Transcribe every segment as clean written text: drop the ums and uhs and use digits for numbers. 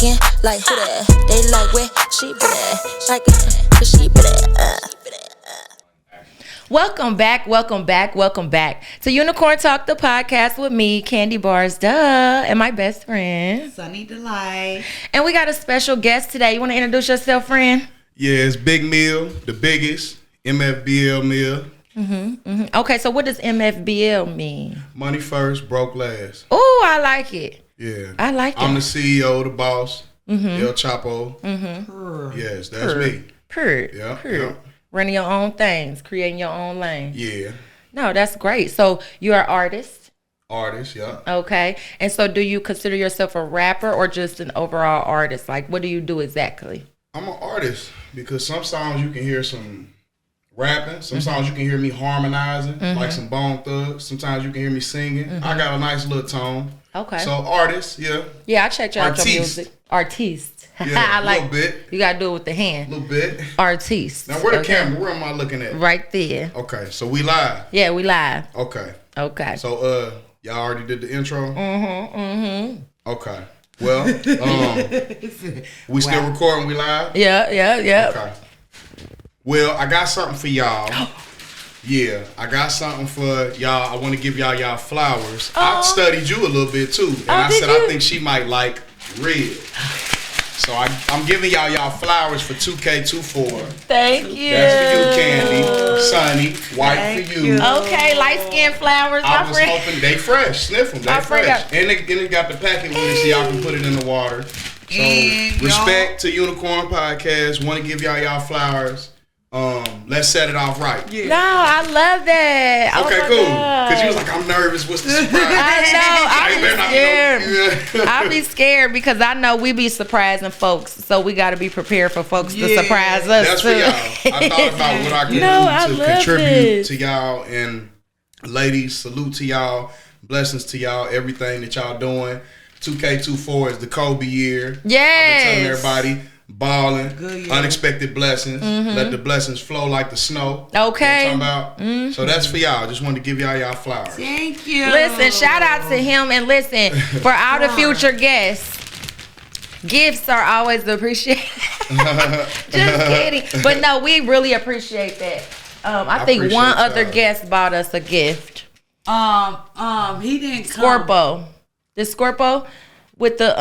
asking, like, who that? They like, where she been at? Like, cause she been at, Welcome back to Unicorn Talk, the podcast with me, Candy Bars, and my best friend, Sunny Delight. And we got a special guest today. You want to introduce yourself, friend? Yeah, it's Big Meal, the biggest, MFBL meal. Okay, so what does MFBL mean? Money first, broke last. Oh, I like it. Yeah. I like I'm it. the CEO, the boss, El Chapo. Yes, that's me. Yeah. Running your own things, creating your own lane. Yeah. No, that's great. So you're an artist? Artist, yeah. Okay. And so do you consider yourself a rapper or just an overall artist? Like, what do you do exactly? I'm an artist because some songs you can hear some rapping. Some songs you can hear me harmonizing, like some Bone Thugs. Sometimes you can hear me singing. I got a nice little tone. Okay. So artist, yeah. Yeah, I checked out your Artiste. music. Artiste. Yeah, I a like, little bit. You got to do it with the hand. A little bit. Artiste. Now, where the camera? Where am I looking at? Right there. Okay, so we live. Yeah, we live. Okay. So, y'all already did the intro? Okay. Well, we still recording, we live? Yeah. Okay. Well, I got something for y'all. Yeah, I got something for y'all. I want to give y'all flowers. I studied you a little bit too. And I said I think she might like red. So I'm giving y'all flowers for 2K24. Thank you. That's for you, Candy. Sunny, white for you. Okay, light skin flowers, I my was friend. hoping they fresh. Sniff them. They My friend fresh. got- And they got the packet with it so y'all can put it in the water. So respect to Unicorn Podcast. Want to give y'all flowers. Let's set it off right. No, I love that. Okay, my cool. God. Because you was like, I'm nervous. What's the surprise? I know. I I be scared. I be scared because I know we be surprising folks, so we got to be prepared for folks to surprise us. That's too. for y'all. I thought about what I could do to contribute to y'all. And ladies, salute to y'all. Blessings to y'all. Everything that y'all doing. 2K24 is the Kobe year. Yes. I've been telling everybody. Balling, unexpected blessings. Let the blessings flow like the snow. Okay. You know what I'm talking about? So that's for y'all. Just wanted to give y'all flowers. Thank you. Listen, shout out to him, and listen, for all the future guests, gifts are always appreciated. Just kidding. But no, we really appreciate that. I think appreciate one other y'all. guest bought us a gift. He didn't come. Scorpo. The Scorpo with the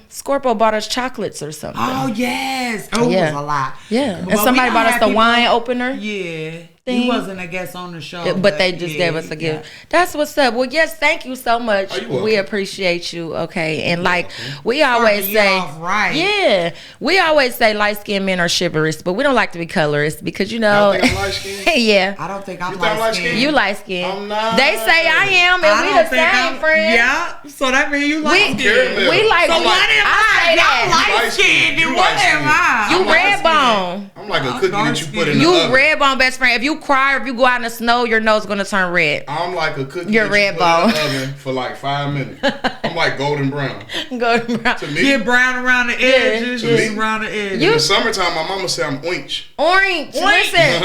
Scorpo bought us chocolates or something. Oh yes. Oh, Yeah. it was a lot. Yeah. But And somebody we bought don't us the have wine people- opener. Yeah. Thing. He wasn't a guest on the show. But they just gave us a gift. That's what's up. Well, yes, thank you so much. Oh, you're welcome. We appreciate you. Okay, and like we always Starting the say, year off right. yeah, we always say light skinned men are chivalrous, but we don't like to be colorist because you know, Y'all think I'm light-skinned? yeah, I don't think I'm You think I'm light skinned. light-skinned? you light skinned. I'm not. They say I am, and I we don't the think same, I'm, friend. Yeah. So that means you light skinned. We like. So what am I? say that. Y'all light skinned. Then what am I? You I'm red light-skinned. bone. I'm like a cookie that you put in the You oven. red bone best friend. If you cry or if you go out in the snow, your nose gonna turn red. I'm like a cookie You're that red you put in bone. the oven for like 5 minutes. I'm like golden brown. Go brown. To me, Get brown around the edges. To me. Just around the edges. in the summertime, my mama say I'm orange. Orange. Listen,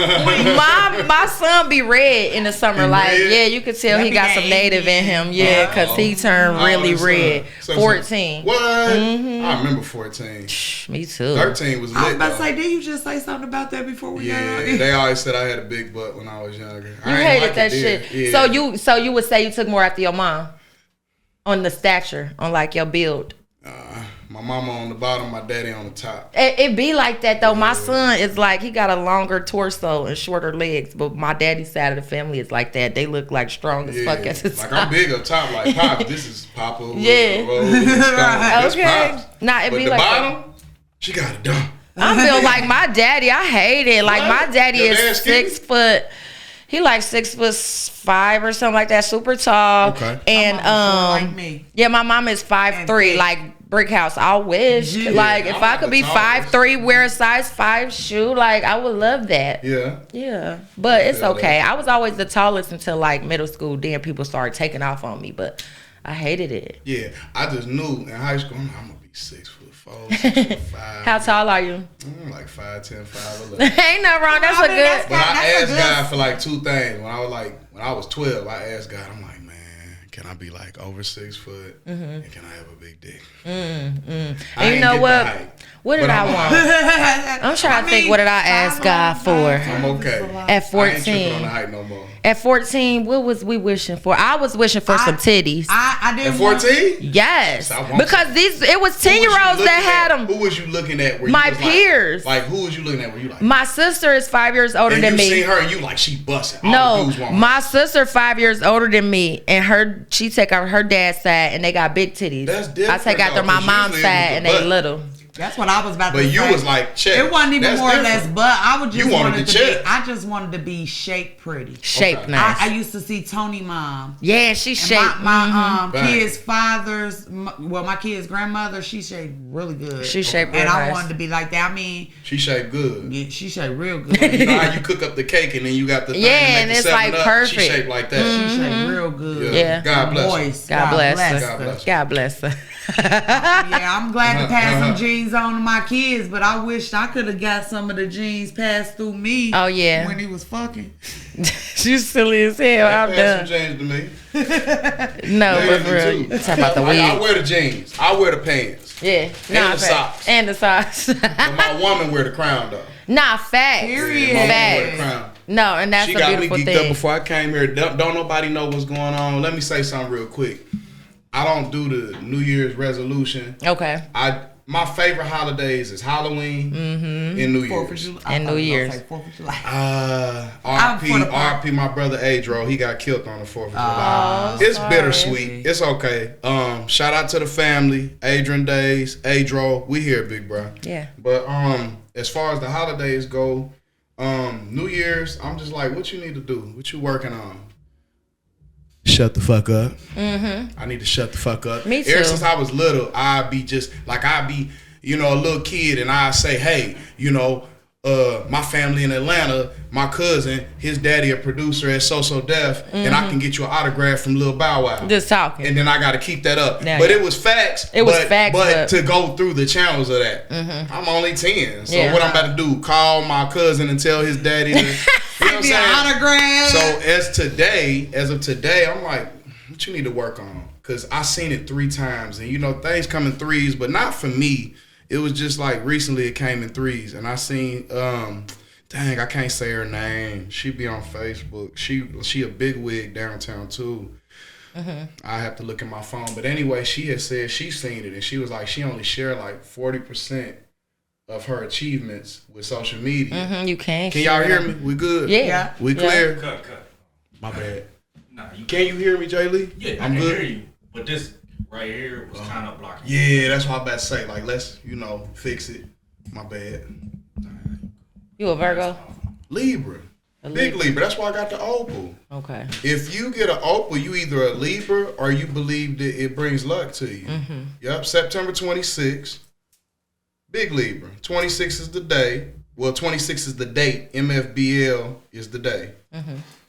my son be red in the summer. He Like, red? yeah, you could tell That he be got that some native in him. Yeah, because he turned really Oh, red. so- 14. What? I remember 14. Me too. 13 was lit. I was about to though. say, didn't you just say something about that before we got Yeah, on here? they always said I had a big butt when I was younger. You I ain't hated like that it shit. then. Yeah. So you would say you took more after your mom on the stature, on like your build. My mama on the bottom, my daddy on the top. It be like that though. My son is like he got a longer torso and shorter legs, but my daddy's side of the family is like that. They look like strong as fuck at the Like time. I'm big up top, like Pops. This is Papa. Yeah. That's Okay. Pops. Nah, it But be the like bottom, that. she got it done. I feel like my daddy. I hate it. Like What? my daddy Your is dad's skinny? 6 foot. He like 6'5" or something like that. Super tall. Okay. And My mama like me. yeah, my mom is 5'3", big. like brick house. I wish Yeah. like if I'm I like could the be tallest. 5'3", wear a size 5 shoe, like I would love that. Yeah. Yeah, but it's feel okay. that. I was always the tallest until like middle school. Then people started taking off on me, but I hated it. Yeah. I just knew in high school I'm gonna be 6'4", 6'5". How tall are you? I'm like 5'10", 5'11". Ain't nothing wrong. That's I a mean, good. that's But I That's a asked good- God for like 2 things. When I was 12, I asked God, I'm like, man, can I be like over 6 foot and can I have a big dick? And you know what? What did I want? I'm trying to think. What did I ask God for? I'm okay. At 14. I ain't tripping on the height no more. At 14, what was we wishing for? I was wishing for some titties. I didn't. At 14? Yes, because it was 10-year-olds that had them. Who was you looking at? Where My you was peers. Like who was you looking at? Where you like? My sister is 5 years older and than you me. seen her and you like she busting. No, my sister 5 years older than me, and she take out her dad's side, and they got big titties. That's different. I take after my mom's side, and they little. That's what I was about to say. But you was like, check. It wasn't even That's more different. or less, but I would just You wanted to check. I just wanted to be shaped pretty. Shaped Okay. nice. I used to see Tony Mom. Yeah, she And shaped. my Bang. kid's father's, my kid's grandmother, she shaped really good. She shaped and real I nice. wanted to be like that. I mean, She shaped good. yeah, she shaped real good. You know how you cook up the cake and then you got the thing Yeah, to make and the it's 7 like up? perfect. She shaped like that. She shaped real good. Yeah. God bless her. Moist. God bless her. God bless her. God bless her. Yeah, I'm glad to pass some genes on to my kids, but I wished I could have got some of the genes passed through me. Oh, yeah. When he was fucking. You silly as hell. I'm Pass some done. jeans to me. No, Yeah, but for me real. too. You talking about the I wig. wear the jeans. I wear the pants. Yeah. Nah, the facts. socks. And the socks. But my woman wear the crown though. Nah, facts. Period. My woman wear the Facts. crown. No, and that's She a got me beautiful geeked up thing. before I came here. Don't nobody know what's going on. Let me say something real quick. I don't do the New Year's resolution. Okay. My favorite holidays is Halloween and New 4th of Year's. July. And New Year's. 4th of July. RP, for the part. RP, my brother Adro, he got killed on the 4th of July. It's bittersweet. It's okay. Shout out to the family, Adrian Days, Adro. We here, big bro. Yeah. But as far as the holidays go, New Year's, I'm just like, what you need to do? What you working on? Shut the fuck up. I need to shut the fuck up. Me too. Ever since I was little, I'd be, a little kid, and I'd say, hey, my family in Atlanta, my cousin, his daddy a producer at So Def, and I can get you an autograph from Lil Bow Wow. Just talking. And then I got to keep that up. Yeah, but yeah. it was facts. It was facts, But but- to go through the channels of that, I'm only 10. So Yeah. what I'm about to do, call my cousin and tell his daddy to, you know what I'm Be an saying? autograph. So as of today, I'm like, what you need to work on? Because I seen it 3 times. And, things come in threes, but not for me. It was just like recently it came in threes. And I seen, dang, I can't say her name. She be on Facebook. She a big wig downtown too. I have to look at my phone. But anyway, she had said she seen it. And she was like, she only shared like 40% of her achievements with social media. You can. Can y'all hear me? We good? Yeah. We clear? Cut. My bad. Nah, you Can you hear me, Jay Lee? Yeah, I'm I can good. hear you. But this right here was kind of blocking. Yeah, that's what I'm about to say. Like, let's, fix it. My bad. You a Virgo? Libra. Big Libra. That's why I got the opal. Okay. If you get an opal, you either a Libra or you believe that it brings luck to you. Yep, September 26th. Big Libra. 26 is the day. Well, 26 is the date. MFBL is the day.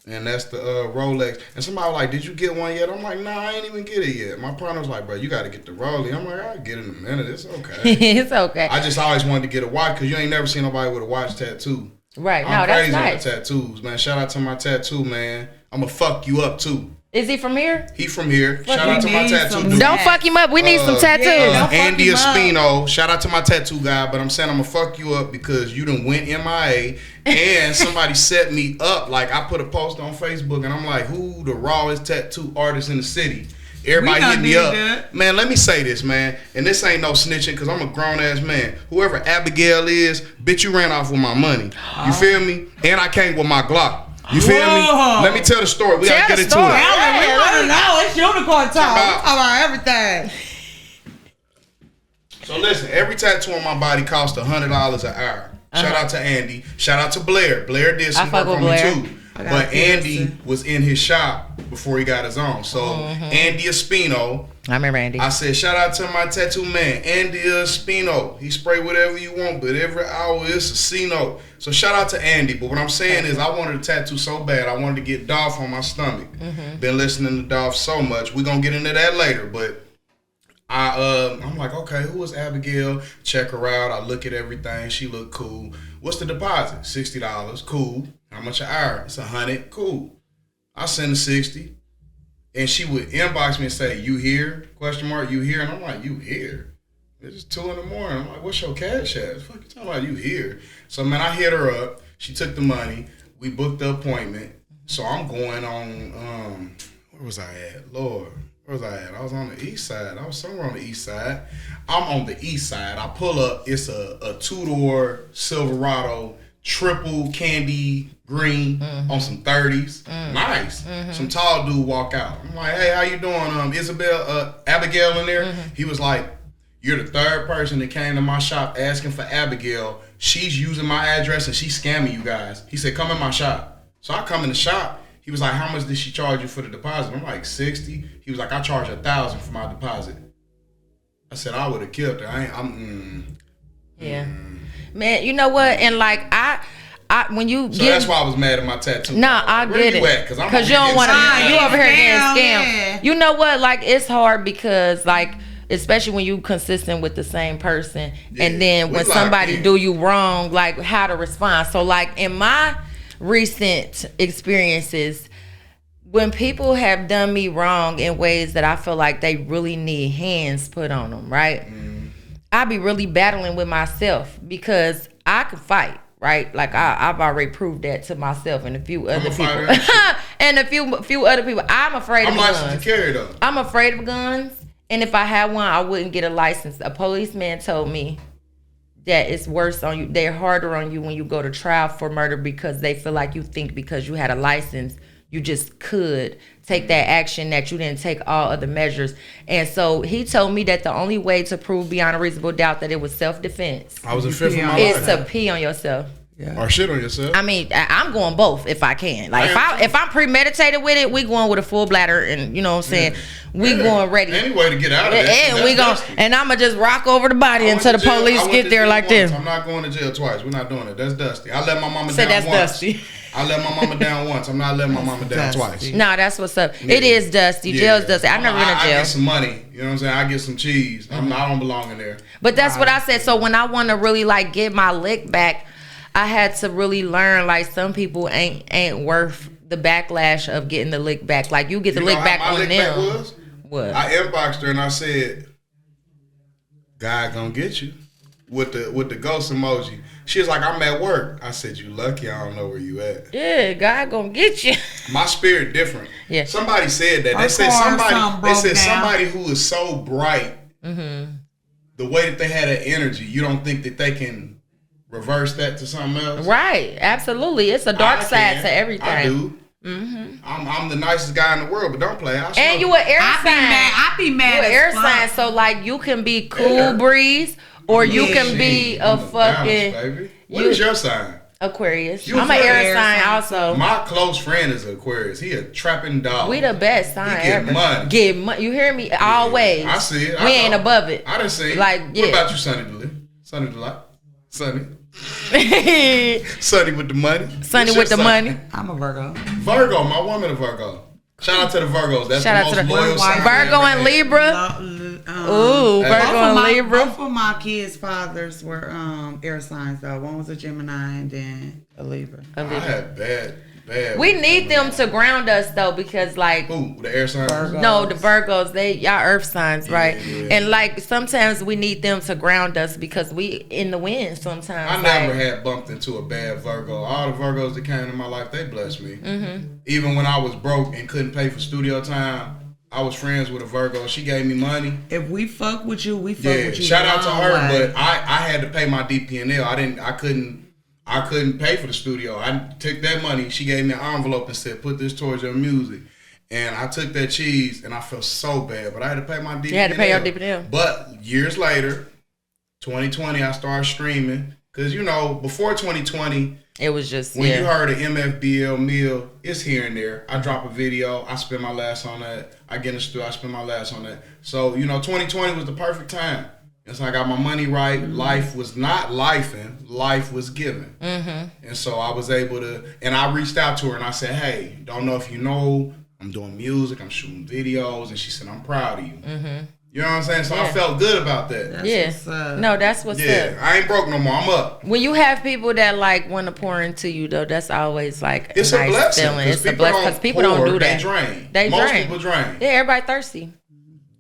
And that's the Rolex. And somebody was like, did you get one yet? I'm like, nah, I ain't even get it yet. My partner was like, bro, you got to get the Rolex. I'm like, I'll get it in a minute. It's okay. It's okay. I just always wanted to get a watch because you ain't never seen nobody with a watch tattoo. Right. I'm No, that's crazy nice. on the tattoos, man. Shout out to my tattoo, man. I'm going to fuck you up, too. Is he from here? He from here. Shout out to we my need tattoo some dude. Don't fuck him up. We need some tattoos. yeah, don't fuck Andy him up. Espino. Shout out to my tattoo guy, but I'm saying I'm going to fuck you up because you done went MIA and somebody set me up. Like, I put a post on Facebook and I'm like, who the rawest tattoo artist in the city? Everybody We hit done me did up. that. Man, let me say this, man. And this ain't no snitching because I'm a grown-ass man. Whoever Abigail is, bitch, you ran off with my money. You feel me? And I came with my Glock. You feel Whoa. me? Let me tell the story. We got to Tell get the into story. it. Alan, we want to know. It's unicorn talk. About- About everything. So listen, every tattoo on my body costs $100 an hour. Shout out to Andy. Shout out to Blair. Blair did some I fuck work with on Blair. me too. I got But a Andy piercing. was in his shop before he got his own. So Andy Espino, I remember Andy. I said, shout out to my tattoo man, Andy Espino. He spray whatever you want, but every hour it's a C-note. So shout out to Andy. But what I'm saying is I wanted a tattoo so bad. I wanted to get Dolph on my stomach. Been listening to Dolph so much. We're going to get into that later. But I'm like, okay, who is Abigail? Check her out. I look at everything. She look cool. What's the deposit? $60. Cool. How much an hour? It's $100. Cool. I send the 60. And she would inbox me and say, "You here? Question mark, you here?" And I'm like, "You here?" It's 2 a.m. I'm like, "What's your cash at? Fuck you talking about, you here?" So man, I hit her up. She took the money. We booked the appointment. So I'm going on, where was I at? Lord, where was I at? I was on the east side. I was somewhere on the east side. I'm on the east side. I pull up. It's a 2-door Silverado, triple candy green on some 30s. Nice. Some tall dude walk out. I'm like, "Hey, how you doing? Abigail in there?" He was like, "You're the 3rd person that came to my shop asking for Abigail. She's using my address and she's scamming you guys." He said, "Come in my shop." So I come in the shop. He was like, "How much did she charge you for the deposit?" I'm like, $60. He was like, "I charge $1,000 for my deposit." I said, "I would have killed her. Yeah. Man, you know what? And like I when you So that's why I was mad at my tattoo. Nah, I get it. Because you don't want to. You over here getting scammed. Yeah. You know what? Like it's hard because like, especially when you consistent with the same person, and then when somebody do you wrong, like how to respond. So like in my recent experiences, when people have done me wrong in ways that I feel like they really need hands put on them, right? I be really battling with myself because I can fight, right? Like I've already proved that to myself and a few other people, and a few other people. I'm afraid of guns. licensed to carry though. I'm afraid of guns, and if I had one, I wouldn't get a license. A policeman told me that it's worse on you. They're harder on you when you go to trial for murder because they feel like you think because you had a license, you just could take that action that you didn't take all other measures. And so he told me that the only way to prove beyond a reasonable doubt that it was self-defense I was a fifth of my is life. to pee on yourself. Yeah. Or shit on yourself. I mean, I'm going both if I can. Like if I'm premeditated with it, we going with a full bladder, and you know what I'm saying. We going ready. Any way to get out of that. And we going, and I'ma just rock over the body until the police get there like this. I'm not going to jail twice. We're not doing it. That's dusty. I let my mama Say down that's once. dusty. I let my mama down once. I'm not letting my mama down twice. Nah, that's what's up. It is dusty. Jail's dusty. I've never been to I jail. get some money. You know what I'm saying? I get some cheese. I don't belong in there. But that's what I said. So when I want to really like get my lick back, I had to really learn like some people ain't worth the backlash of getting the lick back. Like you get the lick back on them. What? I inboxed her and I said, "God gonna get you," with the ghost emoji. She was like, "I'm at work." I said, "You lucky I don't know where you at." Yeah, God gonna get you. My spirit different. Yeah. Somebody said that. They said somebody who is so bright, the way that they had that energy, you don't think that they can reverse that to something else? Right. Absolutely. It's a dark side to everything. I do. I'm the nicest guy in the world, but don't play. And you an air sign. I be mad. You an air sign, so like you can be cool breeze, or you can be a fucking. Baby. What is your sign? Aquarius. You I'm an air sign also. My close friend is Aquarius. He a trapping dog. We the best sign he ever. Money. Get money. You hear me? Always. I see it. We ain't above it. I done see it. Like, yeah. What about you, Sunny Delight? Sunny Delight? Sunny. Sunny with the money. Sunny with the money. I'm a Virgo. Virgo, my woman a Virgo. Shout out to the Virgos. That's Shout out the to most the loyal sign. Virgo and Libra. Ooh, Virgo and Libra. Both of my kids' fathers were air signs though. One was a Gemini and then a Libra. I had bad. We need them to ground us though, because like the air signs. No, the Virgos, y'all earth signs, right? Yeah. And like sometimes we need them to ground us because we in the wind sometimes. I never had bumped into a bad Virgo. All the Virgos that came into my life, they blessed me. Even when I was broke and couldn't pay for studio time, I was friends with a Virgo. She gave me money. If we fuck with you, we fuck with you. Shout out to her, but I had to pay my DP&L. I couldn't pay for the studio. I took that money. She gave me an envelope and said, "Put this towards your music." And I took that cheese and I felt so bad, but I had to pay my DP&L. You had to pay your DP&L. But years later, 2020, I started streaming. Because, before 2020, it was just, when you heard of MFBL meal, it's here and there. I drop a video. I spend my last on that. I get in the studio. I spend my last on that. So, 2020 was the perfect time. And so I got my money right. Life was not lifing. Life was given. And so I was able to, and I reached out to her and I said, "Hey, don't know if you know, I'm doing music. I'm shooting videos." And she said, "I'm proud of you." You know what I'm saying? So I felt good about that. That's what's up. No, that's what's up. I ain't broke no more. I'm up. When you have people that like want to pour into you, though, that's always like It's a nice a blessing. feeling. It's a blessing because people pour, don't do that. They drain. They Most drain. people drain. Yeah, everybody thirsty.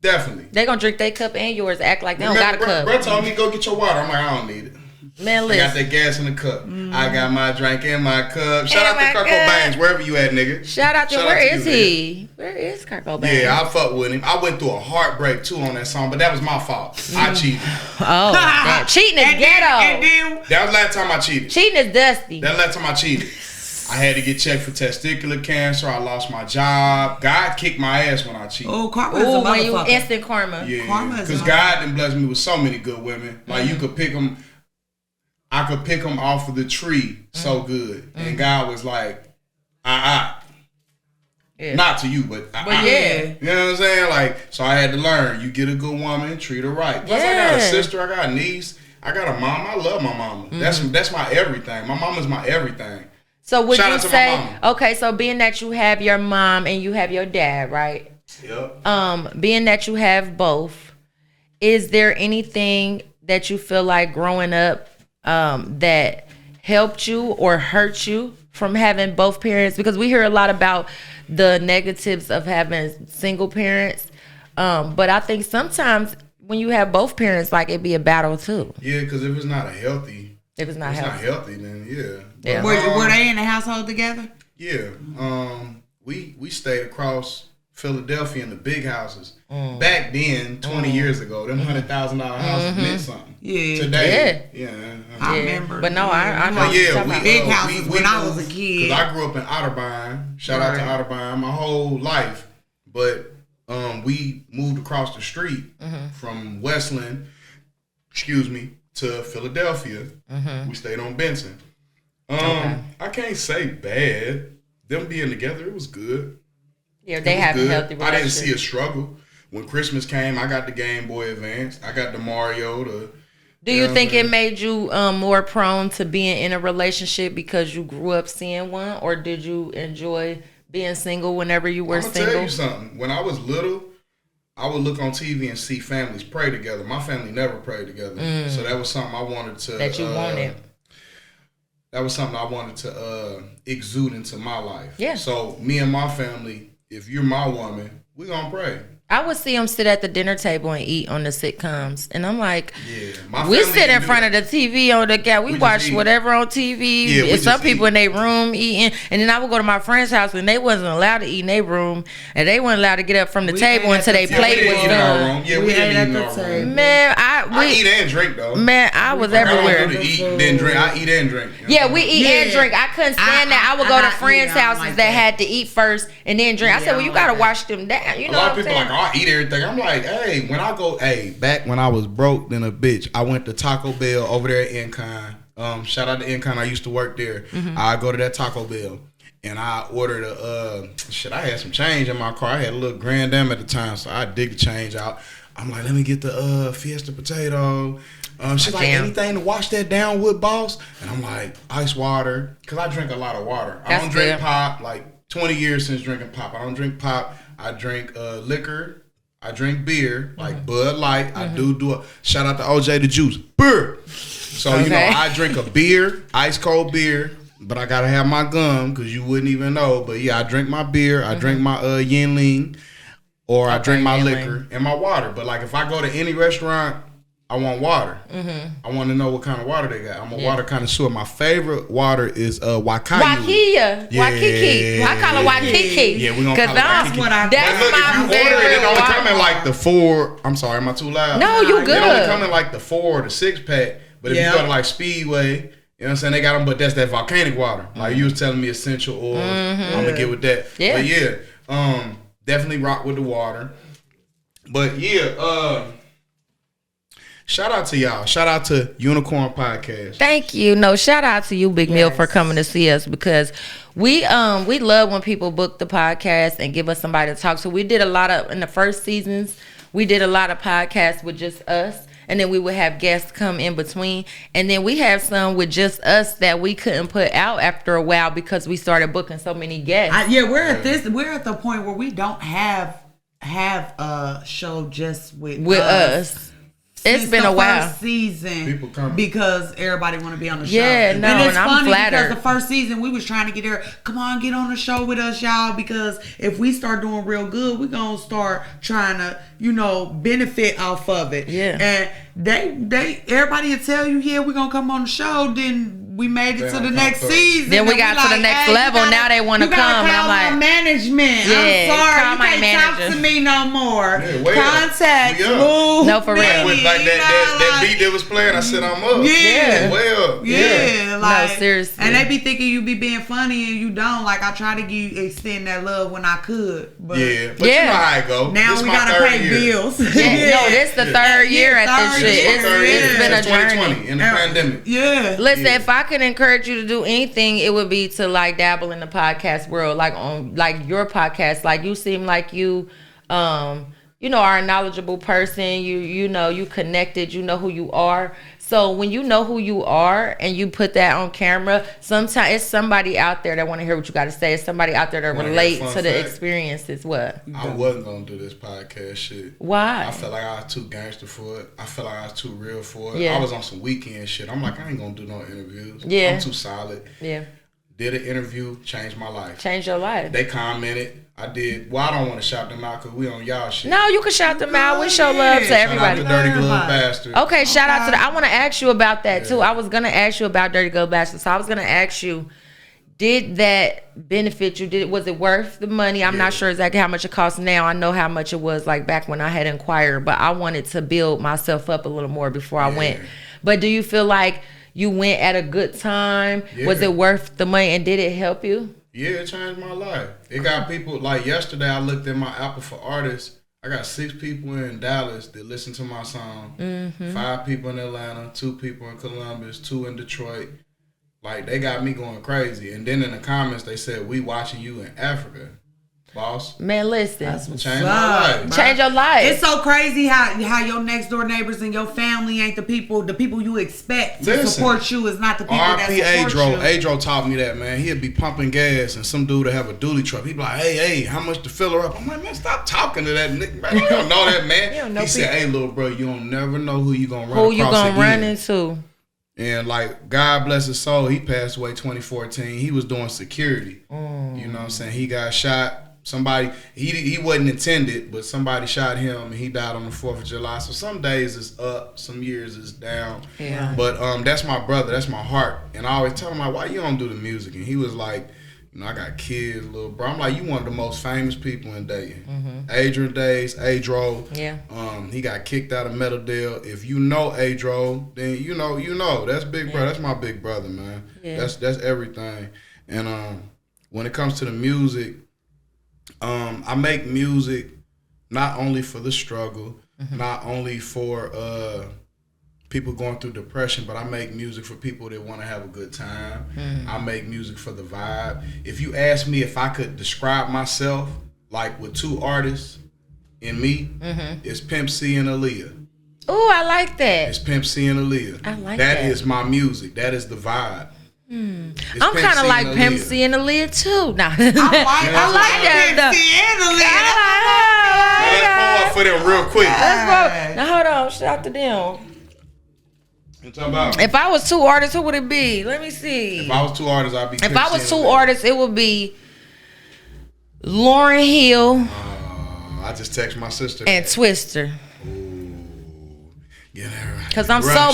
Definitely. They gonna drink their cup and yours. Act like they don't Remember, got a cup. Bro told me go get your water. I'm like, I don't need it. Man, I listen. got that gas in the cup. I got my drink in my cup. Shout out my to Kirko cup. Bangs, wherever you at, nigga. Shout out to Shout where out to is you, he? Where is Kirko Banks? Yeah, I fuck with him. I went through a heartbreak too on that song, but that was my fault. I cheated. Oh, damn. Cheating is ghetto. And then That was the last time I cheated. Cheating is dusty. That last time I cheated. I had to get checked for testicular cancer. I lost my job. God kicked my ass when I cheated. karma is a Ooh, when you motherfucker. instant karma. Yeah, Karma is because a God done blessed me with so many good women. Like you could pick them. I could pick them off of the tree so good, and God was like, Yeah. not to you, but yeah. You know what I'm saying? Like, so I had to learn. You get a good woman, treat her right. Plus, I got a sister, I got a niece, I got a mom. I love my mama. That's my everything. My mama's my everything. So would Shout you out to my say, mama. okay, so being that you have your mom and you have your dad, right? Yep. Being that you have both, is there anything that you feel like growing up that helped you or hurt you from having both parents? Because we hear a lot about the negatives of having single parents, but I think sometimes when you have both parents, like it'd be a battle too. Yeah, because if it's not healthy, then yeah. Yeah. Were they in the household together? Yeah. We stayed across Philadelphia in the big houses. Back then, 20 years ago, them $100,000 houses meant something. Yeah. Today, yeah. I remember. But no, I know. But yeah, what you're talking we about. Big houses when I was a kid. Because I grew up in Otterbein. Shout out to Otterbein my whole life. But we moved across the street from Westland, to Philadelphia. We stayed on Benson. I can't say bad. Them being together, it was good. Yeah, they have a healthy relationship. I didn't see a struggle. When Christmas came, I got the Game Boy Advance. I got the Mario. Do you think it made you more prone to being in a relationship because you grew up seeing one, or did you enjoy being single whenever you were single? I'm gonna tell you something. When I was little, I would look on TV and see families pray together. My family never prayed together, so that was something I wanted to. That you wanted. That was something I wanted to exude into my life. Yeah. So me and my family, if you're my woman, we gonna pray. I would see them sit at the dinner table and eat on the sitcoms, and I'm like, yeah, we sit in front of the TV on the couch. We watch whatever on TV. Yeah, and some people in their room eating, and then I would go to my friend's house, and they wasn't allowed to eat in their room, and they weren't allowed to get up from the table until they plate was done. Yeah, we didn't eat in our room. Man, I eat and drink though. Man, I was everywhere. I don't do the eat then drink. I eat and drink. Yeah, we eat and drink. I couldn't stand that. I would go to friends' houses that had to eat first and then drink. I said, well, you gotta wash them down. You know what I'm saying? A lot of people like, oh, I eat everything. I'm like, hey, back when I was broke than a bitch, I went to Taco Bell over there at Incon. Shout out to Incon. I used to work there. I go to that Taco Bell and I ordered I had some change in my car. I had a little Grand Am at the time, so I dig the change out. I'm like, let me get the Fiesta potato. She's like, anything to wash that down with, boss? And I'm like, ice water, because I drink a lot of water. I don't drink pop, like 20 years since drinking pop. I don't drink pop. I drink liquor. I drink beer, like Bud Light. I do a shout out to OJ the Juice. Beer. So, you know, I drink a beer, ice cold beer, but I got to have my gum because you wouldn't even know. But yeah, I drink my beer. I drink my Yinling, or I drink my liquor and my water. But like if I go to any restaurant, I want water. I want to know what kind of water they got. I'm a water connoisseur. My favorite water is Waikayu. Waikiki. I call it Waikiki. Yeah, we're going to call it Waikiki. That's look, my if you order it, favorite it only water. come in like the 4. I'm sorry, am I too loud? No, you good. It only come in like the 4 or the 6 pack. But if you go to like Speedway, you know what I'm saying? They got them, but that's that volcanic water. Like you was telling me essential oils. I'm going to get with that. Yeah. But yeah, definitely rock with the water. But yeah, shout out to y'all. Shout out to Unicorn Podcast. Thank you. No, shout out to you, Big Mill, for coming to see us, because we love when people book the podcast and give us somebody to talk to. We did a lot of, in the first seasons, we did a lot of podcasts with just us, and then we would have guests come in between, and then we have some with just us that we couldn't put out after a while because we started booking so many guests. We're at the point where we don't have have a show just with us. It's been a while. First season, people come because everybody want to be on the show. Yeah, no, and it's I'm funny flattered. because the first season we was trying to get there. Come on, get on the show with us, y'all. Because if we start doing real good, we gonna start trying to, benefit off of it. Yeah, and they everybody will tell you, yeah, we gonna come on the show. Then we made it to the next season. Then we got to the next level. Now they want to come, and I'm like, management. Yeah, I'm sorry, call you my can't manager. talk to me no more. Yeah, Contact, move. No, for real. Like that beat that was playing, I said I'm up. Yeah. Way up. Yeah. Like, no, seriously. And they be thinking you be being funny and you don't. Like, I try to extend that love when I could. But you know how I go. Now this we my gotta third pay year. bills. No, this the third year at this shit. It's been a journey. 2020 in the pandemic. Yeah. Listen, if I could encourage you to do anything, it would be to like dabble in the podcast world, like on like your podcast. Like you seem like you are a knowledgeable person. You connected. You know who you are. So when you know who you are and you put that on camera, sometimes it's somebody out there that want to hear what you got to say. It's somebody out there that relate to the experiences. What? I wasn't gonna do this podcast shit. Why? I felt like I was too gangster for it. I felt like I was too real for it. Yeah. I was on some weekend shit. I'm like, I ain't gonna do no interviews. Yeah. I'm too solid. Yeah. Did an interview, changed my life. Change your life. They commented. I did. Well, I don't want to shout them out because we on y'all shit. No, you can shout them out. We show love to everybody. Shout out to Dirty Glove Bastard. Okay, shout out to I want to ask you about that too. I was gonna ask you about Dirty Glove Bastard. So I was gonna ask you, did that benefit you? Was it worth the money? I'm not sure exactly how much it costs now. I know how much it was like back when I had inquired, but I wanted to build myself up a little more before I went. But do you feel like you went at a good time? Yeah. Was it worth the money, and did it help you? Yeah, it changed my life. It got people, like yesterday I looked at my Apple for artists. I got 6 people in Dallas that listen to my song. 5 people in Atlanta, 2 people in Columbus, 2 in Detroit. Like, they got me going crazy. And then in the comments they said, we watching you in Africa, boss. Man, listen. Change my life. Change your life. It's so crazy how your next door neighbors and your family ain't the people you expect to support you is not the people that support you. Adro taught me that, man. He'd be pumping gas and some dude would have a dually truck. He'd be like, hey, how much to fill her up? I'm like, man, stop talking to that nigga. Man, you don't know that, man. He said, hey, little bro, you don't never know who you gonna run into. And like, God bless his soul, he passed away 2014. He was doing security. You know what I'm saying? He got shot. Somebody, he wasn't intended, but somebody shot him and he died on the 4th of July. So some days it's up, some years it's down. Yeah. But that's my brother, that's my heart. And I always tell him, like, why you don't do the music? And he was like, I got kids, little bro. I'm like, you one of the most famous people in Dayton. Adrian Days, Adro. Yeah. He got kicked out of Metal Deal. If you know Adro, then you know. That's big brother. That's my big brother, man. Yeah. That's everything. And when it comes to the music, I make music not only for the struggle, not only for people going through depression, but I make music for people that want to have a good time. I make music for the vibe. If you ask me if I could describe myself like with 2 artists in me, it's Pimp C and Aaliyah. Oh, I like that. It's Pimp C and Aaliyah. I like that. That is my music. That is the vibe. I'm kind of like Pimp C and Aaliyah too. Nah. I like that. Pimp C and Aaliyah. Let's pull up for them real quick. Now hold on, shout out to them. About? If I was 2 artists, who would it be? Let me see. If I was 2 artists, I'd be. If I was 2 artists, it would be Lauryn Hill. I just text my sister. And Twister. Get her right. Cause I'm so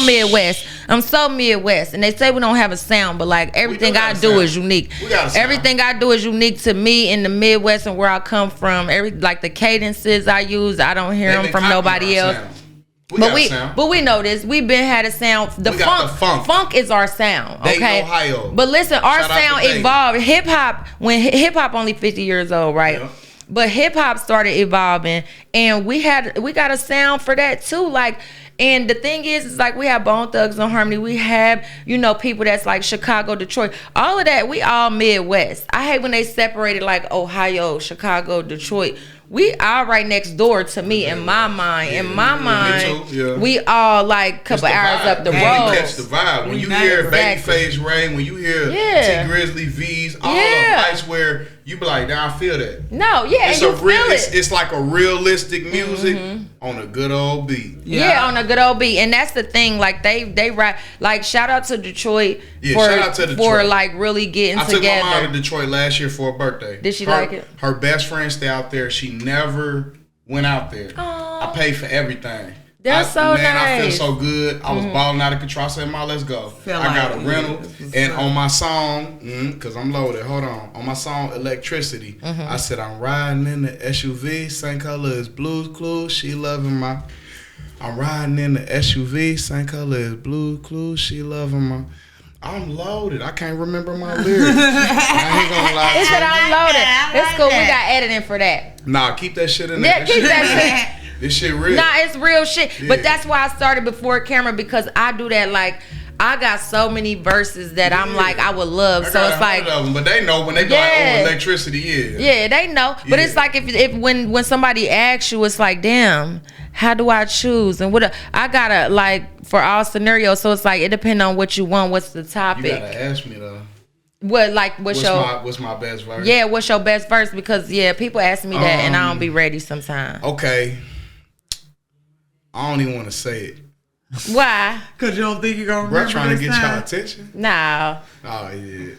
Midwest. And they say we don't have a sound, but like everything I do is unique. Everything I do is unique to me in the Midwest and where I come from. Like the cadences I use, I don't hear them from nobody else. But we know this. We've been had a sound. The funk is our sound. Okay. Dayton, Ohio. But listen, our sound evolved. Hip hop only 50 years old, right? Yeah. But hip hop started evolving, and we got a sound for that too. Like, and the thing is like we have Bone Thugs and Harmony. We have people that's like Chicago, Detroit. All of that. We all Midwest. I hate when they separated like Ohio, Chicago, Detroit. We are right next door to me in my mind. In my mind, we all like a couple hours up the road. Catch the vibe. When you hear Babyface Ray, when you hear T Grizzly V's, all of them, Icewear, you be like, "Nah, I feel that." No, yeah, It's and a you real. feel it. It's like a realistic music on a good old beat. Yeah, on a good old beat, and that's the thing. Like they write. Like shout out to Detroit Shout out to Detroit for like really getting I took together. my mom to Detroit last year for a birthday. Did she like it? Her best friend stay out there. She never went out there. I paid for everything. That's so nice. I feel so good. I was balling out of control. I said, "Ma, let's go." I got a rental, and on my song, cause I'm loaded. Hold on my song, Electricity. I said, "I'm riding in the SUV, same color as Blue's Clues. She loving my." I'm riding in the SUV, same color as Blue's Clues. She loving my. I'm loaded. I can't remember my lyrics. I ain't gonna lie. It's that I'm loaded. It's cool. We got editing for that. Nah, keep that shit in there. Yeah, keep that shit. This shit real. Nah, it's real shit. Yeah. But that's why I started before camera, because I do that. Like, I got so many verses that I'm like, I would love. So it's like, of them, but they know when they go like, Electricity is. Yeah, they know. But it's like if when somebody asks you, it's like, damn, how do I choose? And I gotta like for all scenarios. So it's like it depends on what you want. What's the topic? You gotta ask me though. What's my best verse? Yeah, what's your best verse? Because people ask me that and I don't be ready sometimes. Okay. I don't even want to say it. Why? Because you don't think you're going to remember trying to get time? y'all attention? No. Oh, yeah.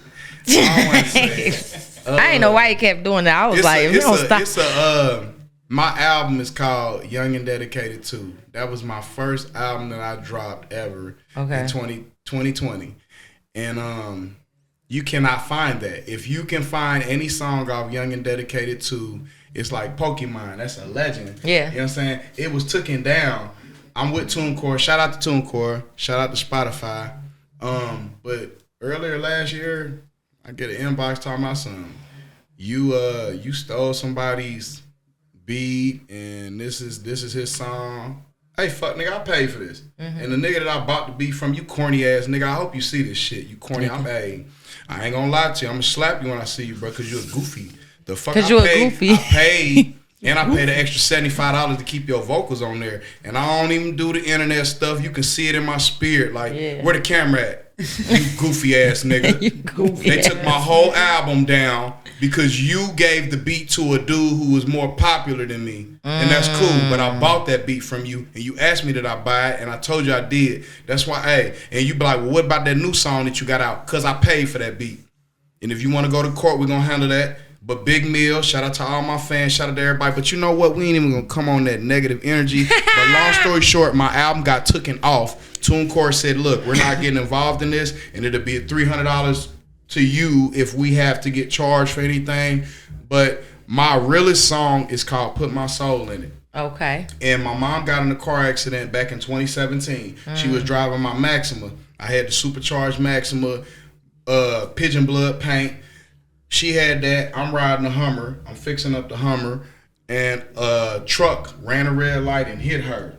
I don't want to say it. I didn't know why he kept doing that. I was like, if you don't stop. My album is called Young and Dedicated 2. That was my first album that I dropped ever in 2020. And you cannot find that. If you can find any song off Young and Dedicated 2, it's like Pokemon. That's a legend. Yeah. You know what I'm saying? It was taken down. I'm with TuneCore. Shout out to TuneCore. Shout out to Spotify. But earlier last year, I get an inbox talking about something. You stole somebody's beat and this is his song. Hey, fuck, nigga, I paid for this. And the nigga that I bought the beat from, you corny ass nigga, I hope you see this shit. You corny. I ain't gonna lie to you. I'm gonna slap you when I see you, bro, because you're a goofy. The fuck, because you're a goofy. I paid, and I paid an extra $75 to keep your vocals on there. And I don't even do the internet stuff. You can see it in my spirit. Like, where the camera at? You goofy ass nigga. You goofy they took my whole album down because you gave the beat to a dude who was more popular than me. And that's cool. But I bought that beat from you, and you asked me did I buy it, and I told you I did. That's why, and you be like, well, what about that new song that you got out? Because I paid for that beat. And if you want to go to court, we're going to handle that. But big meal, shout out to all my fans, shout out to everybody. But you know what? We ain't even going to come on that negative energy. But long story short, my album got taken off. TuneCore said, look, we're not getting involved in this, and it'll be $300 to you if we have to get charged for anything. But my realest song is called Put My Soul in It. Okay. And my mom got in a car accident back in 2017. She was driving my Maxima. I had the supercharged Maxima, pigeon blood paint. She had that. I'm riding a Hummer. I'm fixing up the Hummer. And a truck ran a red light and hit her.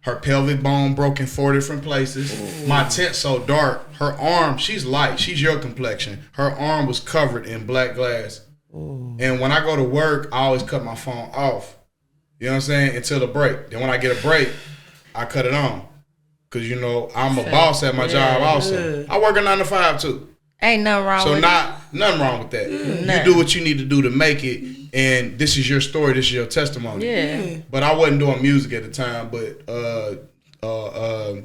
Her pelvic bone broke in 4 different places. Ooh. My tent so dark. Her arm, she's light. She's your complexion. Her arm was covered in black glass. Ooh. And when I go to work, I always cut my phone off. You know what I'm saying? Until the break. Then when I get a break, I cut it on. Because, you know, I'm a boss at my job also. I work a 9 to 5 too. Ain't nothing wrong with nothing wrong with that. Nah. You do what you need to do to make it, and this is your story, this is your testimony. Yeah. But I wasn't doing music at the time, but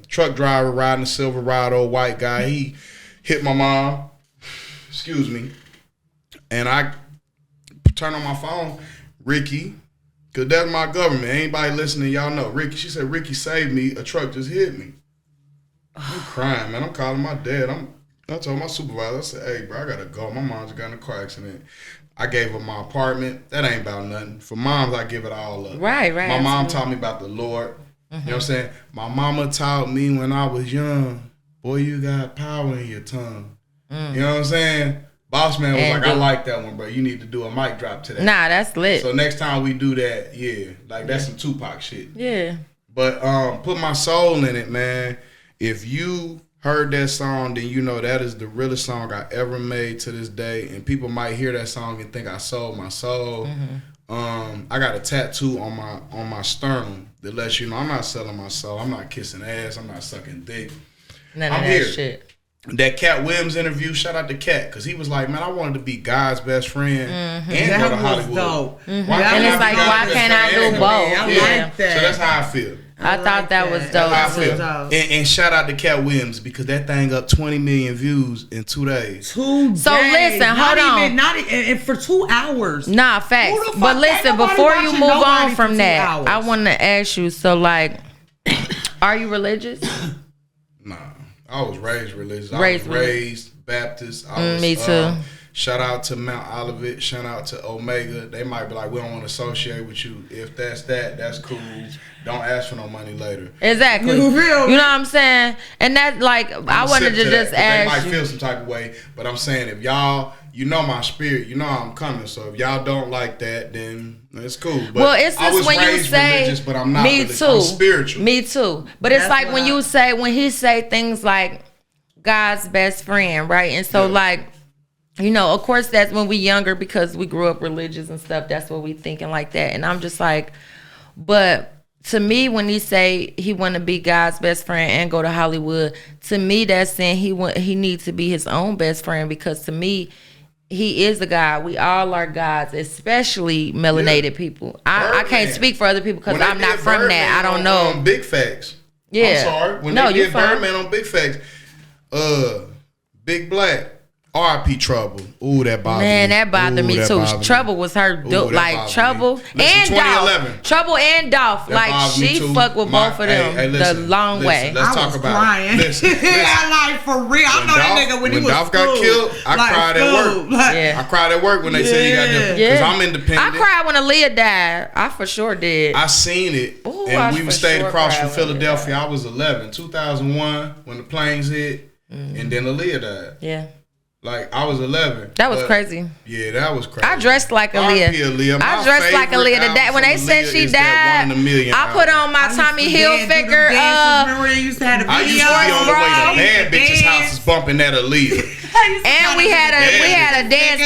truck driver riding a Silverado, white guy, he hit my mom, excuse me, and I turned on my phone, Ricky, because that's my government. Anybody listening, y'all know. Ricky, she said, Ricky saved me, a truck just hit me. I'm crying, man. I'm calling my dad. I told my supervisor, I said, hey, bro, I got to go. My mom just got in a car accident. I gave her my apartment. That ain't about nothing. For moms, I give it all up. Right. My mom taught me about the Lord. You know what I'm saying? My mama taught me when I was young, boy, you got power in your tongue. You know what I'm saying? Boss man was like, I like that one, bro. You need to do a mic drop to that. Nah, that's lit. So next time we do that, that's some Tupac shit. Yeah. But Put My Soul in It, man. If you heard that song, then you know that is the realest song I ever made to this day. And people might hear that song and think I sold my soul. I got a tattoo on my sternum that lets you know I'm not selling my soul. I'm not kissing ass. I'm not sucking dick. None of that shit. that Katt Williams interview, shout out to Katt, because he was like, man, I wanted to be God's best friend and go to Hollywood. Dope. And it's like, why can't I do both? I like that. So that's how I feel. I thought that was dope. That's how I too. feel. And shout out to Katt Williams, because that thing up 20 million views in 2 days. 2 days. So listen, hold on. Not even for 2 hours. Nah, facts. Who the fuck- But ain't listen, nobody before you watching move nobody on for from 2 that, hours. I want to ask you. So, like, are you religious? Nah, I was raised religious. Raised I was raised Baptist. I was, me too. Shout out to Mount Olivet. Shout out to Omega. They might be like, we don't want to associate with you. If that's that, that's cool. Don't ask for no money later. Exactly. You feel me? You know what I'm saying? And that, like, I wanted to just They ask might you. feel some type of way, but I'm saying if y'all, you know my spirit, you know I'm coming. So if y'all don't like that, then it's cool. But Well, it's I just was when you raised say, religious, but I'm not me religious. too. I'm spiritual. Me too. But it's That's like what when you say, when he say things like God's best friend, right? And so, Yeah. like, you know, of course, that's when we younger because we grew up religious and stuff. That's what we thinking like that. And I'm just like, but to me, when he say he want to be God's best friend and go to Hollywood, to me, that's saying he needs to be his own best friend, because to me, he is a God. We all are gods, especially melanated people. I can't Birdman. speak for other people because When they I'm not did from that. I Birdman don't know. on Big Facts. Yeah. I'm sorry. When No, they you did fine. Birdman on Big Facts, Big Black, R.I.P. Trouble. Ooh, that bothered me. Man, that bothered me Ooh, that too. bothered me. Trouble was her, Ooh, that like bothered Trouble me. Listen, and 2011. Dolph. Trouble and Dolph. That Like bothered me she too. fucked with both of them Hey, listen, the long listen, way. Let's I talk was about crying. it. Listen. I like for real. I know that nigga when he was Dolph got school. killed, I Like, cried at work. school. Like, Yeah. I cried at work when they said he got different. Yeah. Because I'm independent. I cried when Aaliyah died. I for sure did. I seen it, Ooh, I and we for stayed sure across cried from when it Philadelphia. I was 11, 2001, when the planes hit, and then Aaliyah died. Yeah. Like, I was 11. That was but- crazy. Yeah, that was crazy. I dressed like Aaliyah. R.I.P. Aaliyah. I My dressed like favorite Aaliyah today. When they album said from she Aaliyah is that died, One in a Million I put album. on my Tommy Hilfiger. Remember when you used to have the I used to be videos, on the way bro. to bad bitches' houses bumping that Aaliyah. And we had a dance.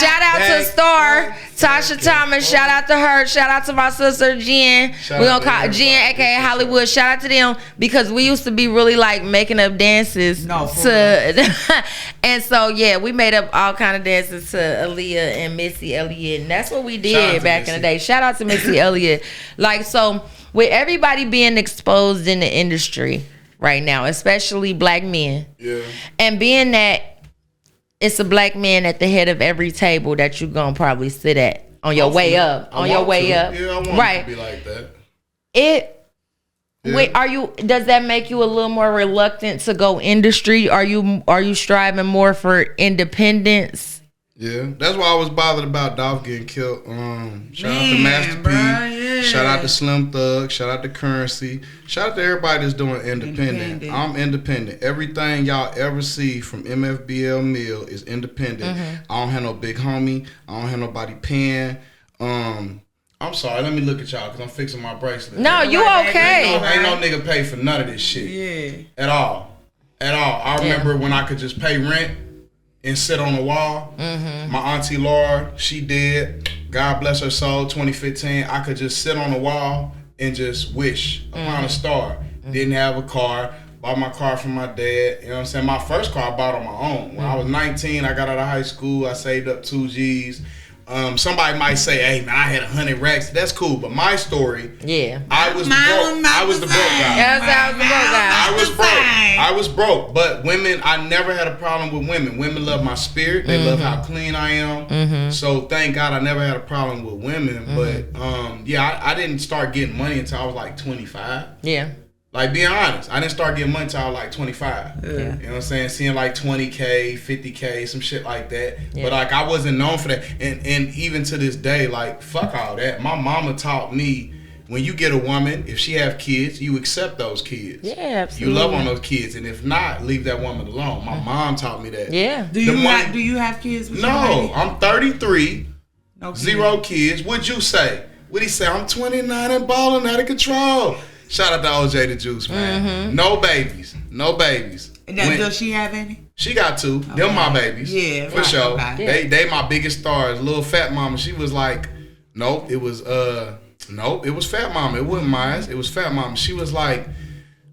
Shout out to Star, Tasha Thomas. Shout out to her. Shout out to my sister Jen. Shout We out gonna to call everybody. Jen, aka Hollywood. Shout out to them because we used to be really like making up dances. No, for to and so yeah, we made up all kind of dances to Aaliyah and Missy Elliott, and that's what we Shout out did to back in the Missy. day. Shout out to Missy Elliott. Like, so with everybody being exposed in the industry right now, especially black men, Yeah. and being that it's a black man at the head of every table that you're gonna probably sit at on your way up. I On your want way to. up. Yeah, I want right. it to be like that. It Yeah. wait, does that make you a little more reluctant to go industry? Are you striving more for independence? Yeah, that's why I was bothered about Dolph getting killed. Shout out to Man, Master P. bruh, yeah. Shout out to Slim Thug. Shout out to Currency. Shout out to everybody that's doing independent. Independent. I'm independent. Everything y'all ever see from MFBL Mill is independent. I don't have no big homie. I don't have nobody paying. I'm sorry. Let me look at y'all because I'm fixing my bracelet. No, you okay. Ain't no nigga pay for none of this shit. Yeah. At all. I remember when I could just pay rent and sit on the wall. My auntie Laura, she did. God bless her soul, 2015. I could just sit on the wall and just wish upon a star. Didn't have a car. Bought my car from my dad. You know what I'm saying? My first car I bought on my own. When I was 19, I got out of high school. I saved up 2 G's. Somebody might say, hey, man, I had 100 racks. That's cool. But my story, Yeah. I was the broke. I was the broke guy. That's how I was the broke guy. I was broke. I was broke. But women, I never had a problem with women. Women love my spirit. They love how clean I am. So thank God I never had a problem with women. But yeah, I didn't start getting money until I was like 25. Yeah. Like, being honest, I didn't start getting money until I was like 25. Yeah. You know what I'm saying? Seeing like 20K, 50K, some shit like that. Yeah. But like, I wasn't known for that. And even to this day, like, fuck all that. My mama taught me, when you get a woman, if she have kids, you accept those kids. Yeah, absolutely. You love on those kids. And if not, leave that woman alone. My mom taught me that. Yeah. Do you have kids with your No, baby? I'm 33, No kids. 0 kids. What'd you say? What'd he say? I'm 29 and balling out of control. Shout out to OJ the Juice, man. No babies. No babies. And then, does she have any? She got 2. Them my babies. Yeah, For right, sure. okay. They my biggest stars. Little Fat Mama, she was like, nope, it was Fat Mama. It wasn't mine. It was Fat Mama. She was like,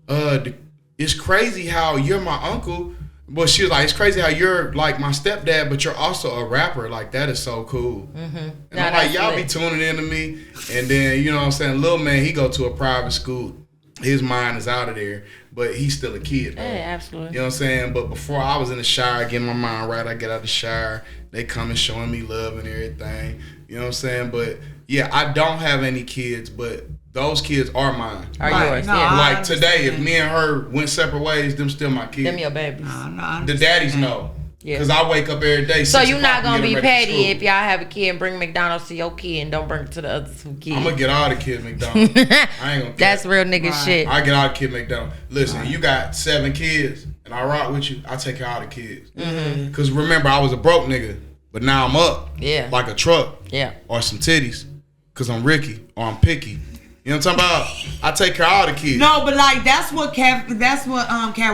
it's crazy how you're my uncle But she was like, it's crazy how you're like my stepdad, but you're also a rapper. Like, that is so cool. And I'm like, y'all be tuning in to me. And then, you know what I'm saying, Lil Man, he go to a private school. His mind is out of there, but he's still a kid, though. Yeah, absolutely. You know what I'm saying? But before I was in the shower, getting my mind right, I get out the shower. They come and showing me love and everything. You know what I'm saying? But, yeah, I don't have any kids, but those kids are mine. Are yours? No, Yeah. Like today, if me and her went separate ways, them still my kids. Them your babies. The daddies know. Yeah. Because I wake up every day. So 6 you're not o'clock, gonna be get them ready for petty school. if y'all have a kid and bring McDonald's to your kid and don't bring it to the other two kids. I'm gonna get all the kids McDonald's. I ain't gonna care. That's real nigga shit. I get all the kids McDonald's. Listen, you got 7 kids and I rock with you, I take care of all the kids. Because remember, I was a broke nigga, but now I'm up. Yeah. Like a truck. Yeah. Or some titties. Because I'm Ricky or I'm picky. You know what I'm talking about? I take care of all the kids. No, but like that's what Katt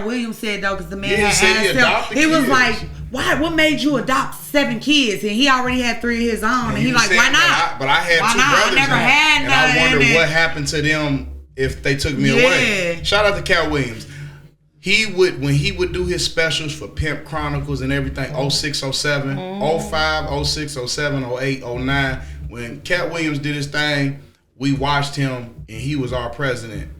Williams said though, because the man Yeah, he said he had adopted asked him. He was kids. like, "Why? What made you adopt 7 kids?" And he already had 3 of his own, and he was like, saying, "Why not?" But I had Why 2 not? brothers. I never now, had and none. I wonder and what happened to them if they took me away. Shout out to Katt Williams. When he would do his specials for Pimp Chronicles and everything, 06, 07, 05, 06, 07, 08, 09, when Katt Williams did his thing, we watched him and he was our president.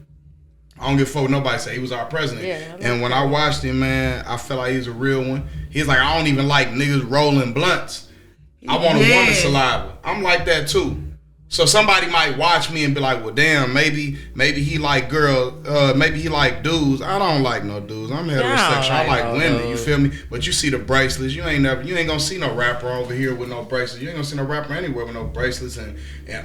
I don't give a fuck what nobody say. He was our president. Yeah, and when I watched him, man, I felt like he was a real one. He's like, I don't even like niggas rolling blunts. I want a woman's saliva. I'm like that too. So somebody might watch me and be like, well, damn, maybe he like maybe he like dudes. I don't like no dudes. I'm heterosexual. I like women. dudes. You feel me? But you see the bracelets. You ain't gonna see no rapper over here with no bracelets. You ain't gonna see no rapper anywhere with no bracelets and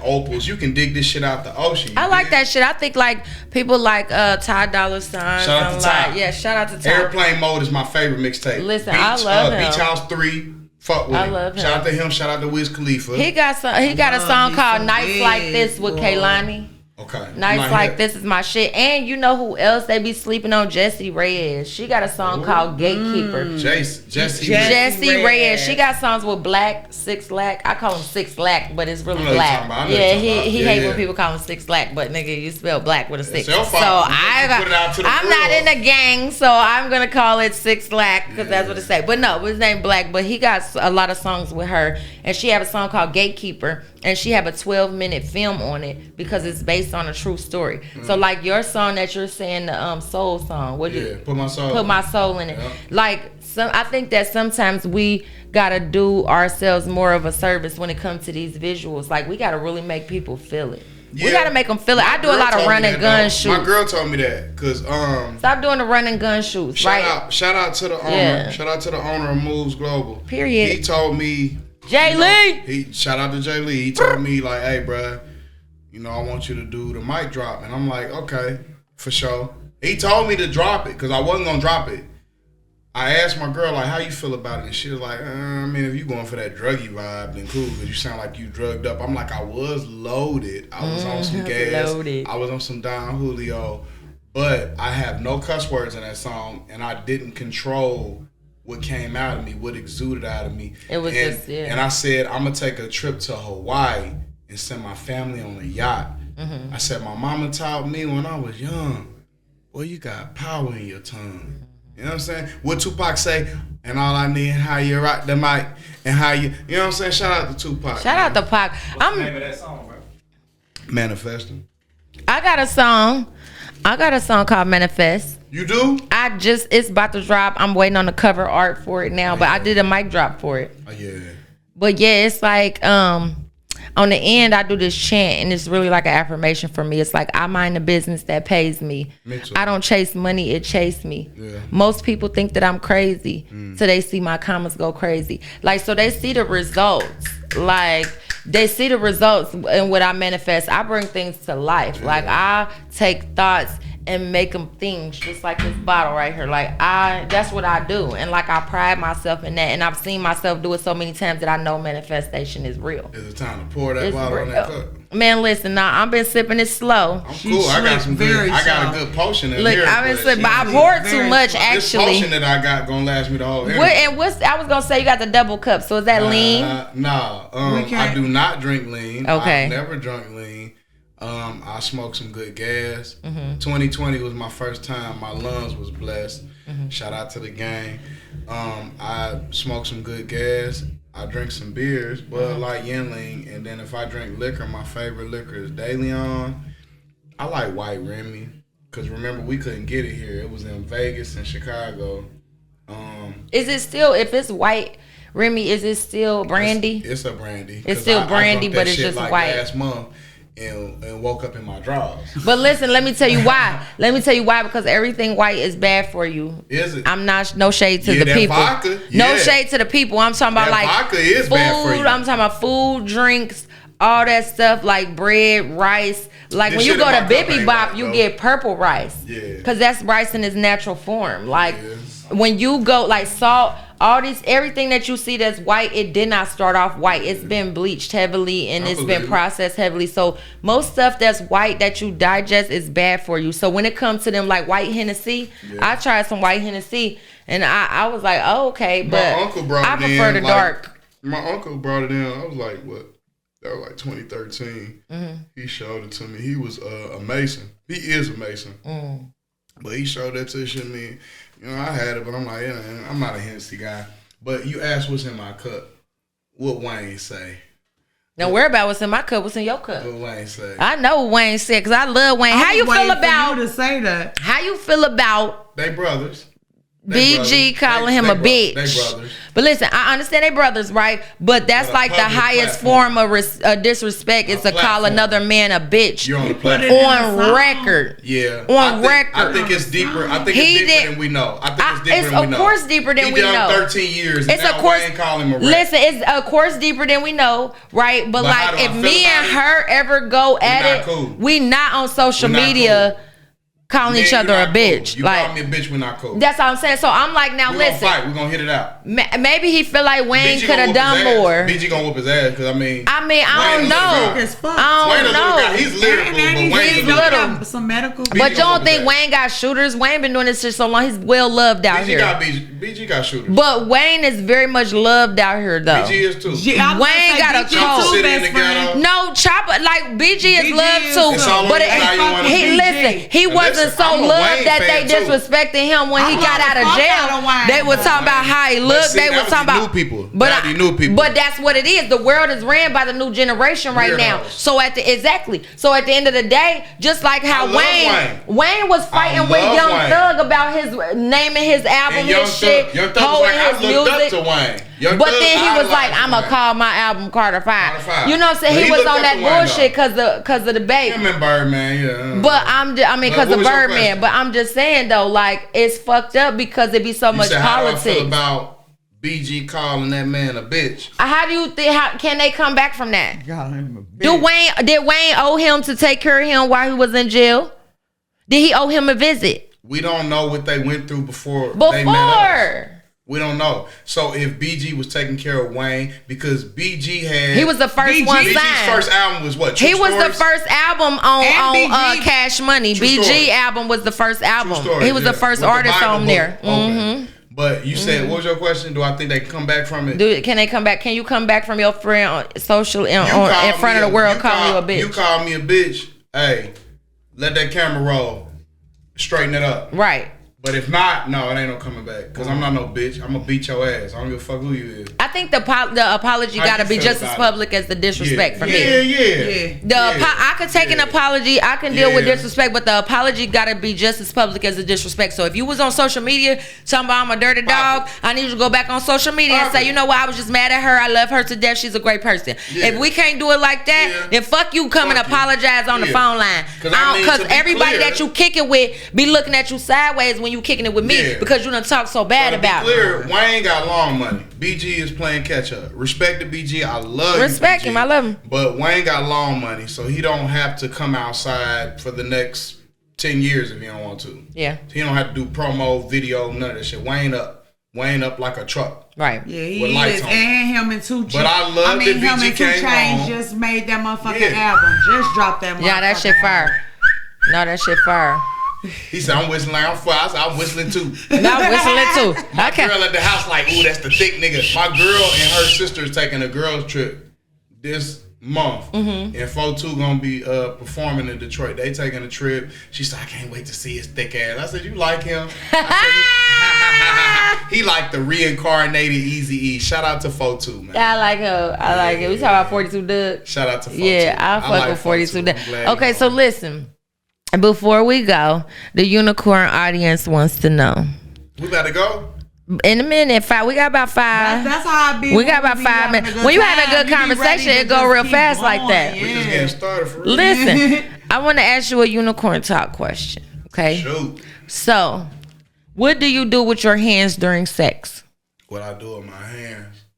opals. You can dig this shit out the ocean. I like that shit. I think like people like Ty Dolla $ign. Shout out to Ty. Yeah, shout out to Ty. Airplane Mode is my favorite mixtape. Listen, I love him. Beach House 3. Fuck with I him. love him. Shout out to him. Shout out to Wiz Khalifa. He got a song called "Nights big, Like This" with boy. Kaylani. Okay. Nights Like This is my shit. And you know who else they be sleeping on? Jessie Reyes. She got a song called "Gatekeeper." Jessie. Jessie Reyes. She got songs with Black, 6 Lack. I call him 6 Lack, but it's really I know you're Black. talking about. I know Yeah, you're talking he about. hate Yeah, when people call him 6 Lack, but nigga, you spell black with a 6. It's your So fault. You put it out to the I'm not world. in a gang, so I'm gonna call it 6 Lack because that's what it say. But no, his name Black. But he got a lot of songs with her, and she have a song called "Gatekeeper," and she have a 12-minute film on it because it's based on a true story. So like your song that you're saying, the soul song, what Yeah, put my soul in it. Yeah. Like I think that sometimes we gotta do ourselves more of a service when it comes to these visuals. Like we gotta really make people feel it. We Yeah. gotta make them feel it. I do a lot of run and gun shoots. My girl told me that because Stop doing the run and gun shoots, right? shout out to the owner. Yeah. Shout out to the owner of Moves Global. Period. He told me, Jay Lee. Shout out to Jay Lee. He told me like, hey, bruh, I want you to do the mic drop, and I'm like, okay, for sure. He told me to drop it because I wasn't gonna drop it. I asked my girl like, how you feel about it, and she was like, I mean, if you going for that druggy vibe, then cool, because you sound like you drugged up. I'm like, I was loaded. I was on some gas. Loaded. I was on some Don Julio, but I have no cuss words in that song, and I didn't control what came out of me, what exuded out of me. It was and, just, yeah. And I said, I'm gonna take a trip to Hawaii and send my family on a yacht. I said, my mama taught me when I was young, boy, you got power in your tongue. You know what I'm saying? What Tupac say, and all I need how you rock the mic, and how you know what I'm saying? Shout out to Tupac. Shout out to Pac. What's the name of that song, bro? Manifesting. I got a song called Manifest. You do? It's about to drop. I'm waiting on the cover art for it now, but I did a mic drop for it. Oh, yeah. But yeah, it's like on the end I do this chant, and it's really like an affirmation for me. It's like, I mind the business that pays me. Me too. I don't chase money, it chase me. Yeah. Most people think that I'm crazy, so they see my comments go crazy. Like, so they see the results. Like, they see the results in what I manifest. I bring things to life. Like, I take thoughts and make them things, just like this bottle right here. Like, that's what I do. And like, I pride myself in that. And I've seen myself do it so many times that I know manifestation is real. Is it time to pour that It's bottle real. on that cup? Man, listen, now I've been sipping it slow. I'm cool. I got some good. I got a good potion in Look, here. I've been but sipping, but I shit, poured too very much slow. This actually. potion that I got gonna last me the whole interview. I was gonna say you got the double cup. So is that lean? Nah. I do not drink lean. Okay. I've never drunk lean. I smoked some good gas. 2020 was my first time. My lungs was blessed. Shout out to the gang. I smoked some good gas. I drink some beers, Bud Light, Yingling, and then if I drink liquor, my favorite liquor is De Leon. I like White Remy, because remember, we couldn't get it here. It was in Vegas and Chicago. Is it still, if it's White Remy, is it still brandy? It's a brandy. It's still brandy, I but it's shit just like white. last month and woke up in my drawers. But listen, let me tell you why. Because everything white is bad for you. Is it? I'm not, no shade to the that people. Vodka, No shade to the people. I'm talking about that like vodka is food. bad for you. I'm talking about food, drinks, all that stuff like bread, rice. Like This when you shit go in to my cup Bippy ain't Bop, right, you though. get purple rice. Yeah. Because that's rice in its natural form. Like Yeah. when you go like salt, everything that you see that's white, it did not start off white. It's been bleached heavily and I it's believe been it. processed heavily. So most stuff that's white that you digest is bad for you. So when it comes to them like white Hennessy, I tried some white Hennessy and I was like, oh, okay, but My uncle brought I it prefer in, the like, dark. My uncle brought it in. I was like, what? That was like 2013. He showed it to me. He was a Mason. He is a Mason. But he showed that to me. You know, I had it, but I'm like, yeah, I'm not a Hennessy guy. But you asked what's in my cup. What Wayne say? Now worry about what's in my cup, what's in your cup. What Wayne say? I know what Wayne said because I love Wayne. I How you was feel waiting for about you to say that? how you feel about They brothers. BG calling him a bitch? They brothers. But listen, I understand they brothers, right? But that's But a like the public highest platform. form of disrespect is to call platform. another man a bitch You're on the put it platform. in on a song. record. Yeah. On I record. think it's deeper. I think He it's deeper did- than we know. I think it's deeper It's than we of know. course deeper than He we done know. 13 years. And It's now of course. Wayne call him a rat. Listen, it's of course deeper than we know, right? But But how like, do I if feel me and about it? her ever go at not it, cool. we not on social We not media calling Me each and other you a not cool. bitch. You Like call me a bitch, we're not cool. that's all I'm saying. So I'm like, now We're gonna listen. fight. We're gonna hit it out. Maybe he feel like Wayne BG could gonna have whoop done his ass. more. BG gonna whoop his ass because I mean, I Wayne don't a know. little guy. As fuck. I Wayne a don't little guy. know. He's lyrical, but And Wayne's a he's little little. got some medical. But BG you don't gonna think whoop his Wayne got shooters? Wayne been doing this shit so long. He's well loved out BG here. got BG got shooters. But Wayne is very much loved out here though. BG is too. Yeah, I was Wayne gonna say got a BG cold. too, City in best the friend. ghetto. No, Chopper, like BG is BG loved is too. It's all But on how you wanna he be. listen, he And wasn't listen, so I'm a loved Wayne that they fan, too. disrespected him when he I got love out the of fuck jail. out of Wayne. They were talking about how he looked. see, They that were was talking the about new people. But That the new people. But that's what it is. The world is ran by the new generation right now. Weirdos. So at the end of the day, just like how I love Wayne was fighting with love Young Wayne. Thug about his naming his album, And Young his shit, Thug was like, holding I his looked music. up to Wayne. Young But Thug then he was like, idolized I'm going to Wayne. call my album Carter 5. Carter 5. You know what I'm saying? But He he was looked on up that to Wayne, bullshit because of the baby. Him and Birdman, yeah. But because what of was your Birdman. question? But I'm just saying though, like it's fucked up because it be so You much said, how do I politics. feel about BG calling that man a bitch? How do you think? How can they come back from that? God, him a bitch. Did Wayne owe him to take care of him while he was in jail? Did he owe him a visit We don't know what they went through before they met us. before? We don't know. So if BG was taking care of Wayne, because BG had He was the first BG one BG's signed. first album was what? True He was the Stories? first album on And BG. Cash Money. True BG Stories. album was the first True album. Stories, He was the yeah. first With the artist Bible on book. there. Okay. But you said, what was your question? Do I think they can come back from it? Can they come back? Can you come back from your friend on social in You call front me of the world you calling you a bitch? You call me a bitch. Hey, let that camera roll. Straighten it up. Right. But if not, no, it ain't no coming back. Because I'm not no bitch. I'm going to beat your ass. I don't give a fuck who you is. I think the apology How got to you be feel just as about public as the disrespect for me. Yeah. I could take an Yeah. apology. I can deal with Yeah. disrespect, but the apology got to be just as public as the disrespect. So if you was on social media talking about I'm a dirty dog, I need you to go back on social media and say, you know what, I was just mad at her. I love her to death. She's a great person. Yeah. If we can't do it like that, Yeah. then fuck you come and Fuck you. apologize on the Yeah. phone line. 'Cause I mean, Because to be everybody clear- that you kick it with be looking at you sideways when you kicking it with me Yeah. because you done talk so bad To be about me. clear, Wayne got long money. BG is playing catch up. Respect to BG. I love you, Respect BG. him. I love him. But Wayne got long money, so he don't have to come outside for the next 10 years if he don't want to. Yeah. He don't have to do promo, video, none of that shit. Wayne up like a truck. Right. Yeah, he With lights is. on. And him and 2 Chainz. But I love that him BG and 2 came Chainz home. just made that motherfucking Yeah. album. Just dropped that motherfucking Yeah, that shit fire. album. No, that shit fire. He said, I'm whistling. I said, I'm whistling too. Not whistling too. My Okay. girl at the house like, ooh, that's the thick nigga. My girl and her sister is taking a girls trip this month. And 4-2 gonna be performing in Detroit. They taking a trip. She said, I can't wait to see his thick ass. I said, you like him? I said, he like the reincarnated Eazy-E. Shout out to 4-2, man. I like her. I like it. We talk about 42 Doug. Shout out to 4-2. Yeah, I fuck like with 42 Doug. 42. Okay, so listen. Before we go, the unicorn audience wants to know. We better go. In a minute, we got about 5. That's how I be. We got about 5 minutes. When you have a good conversation, it go real fast like that. We just getting started for real. Listen, I want to ask you a unicorn talk question. Okay. Shoot. So, what do you do with your hands during sex? What I do with my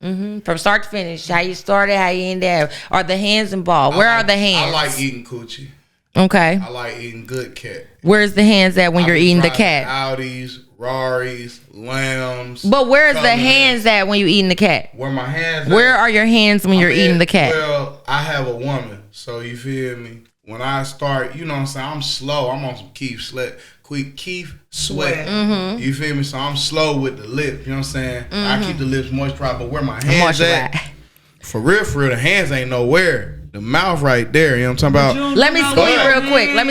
hands. From start to finish, how you started, how you ended. Are the hands involved? Where are the hands? I like eating coochie. Okay. I like eating good cat. Where's the hands at when you're eating the cat? Audis, Raris, lambs. But where's the Colors. hands at when you eating the cat? Where my hands Where at? are your hands when you're eating the cat? Well, I have a woman, so you feel me? When I start, you know what I'm saying? I'm slow. I'm on some Keith Sweat. You feel me? So I'm slow with the lip. You know what I'm saying? I keep the lips moisturized, but where my hands at? For real, the hands ain't nowhere. The mouth right there. You know what I'm talking about? Let me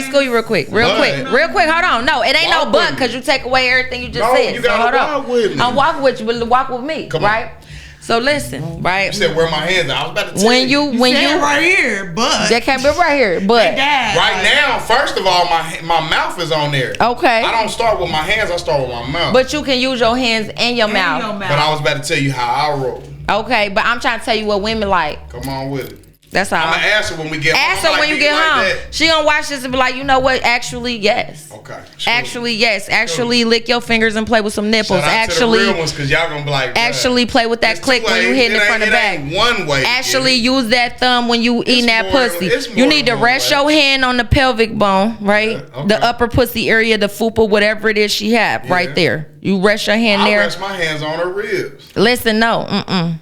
school you real quick. Real quick. Hold on. No, it ain't Walk no but with me. because you take away everything you just No, said. you So gotta hold walk on. with me. I'm walking with you, but walk with me, Come on. right? So listen, right? You said where my hands at. I was about to tell When you right here, but that can't be right here, but right now, first of all, my mouth is on there. okay. I don't start with my hands. I start with my mouth. But you can use your hands and your mouth. But I was about to tell you how I roll. Okay, but I'm trying to tell you what women like. Come on with it. That's all. I'm gonna ask her when we get home. Ask her when you get home. She gonna watch this and be like, you know what? Actually, yes. Okay. Sure. Actually, yes. Actually, lick your fingers and play with some nipples. Shout out Actually, to the real ones, cause y'all gonna be like, actually play with that it's click two when you ways. hit in It front of ain't- back. it ain't one way. Actually, use that thumb when you eating that more- pussy. it's more You need to than one rest way. your hand on the pelvic bone, right? Yeah, okay. The upper pussy area, the fupa, whatever it is she have, Yeah. right there. You rest your hand I there. rest my hands on her ribs. Listen, no,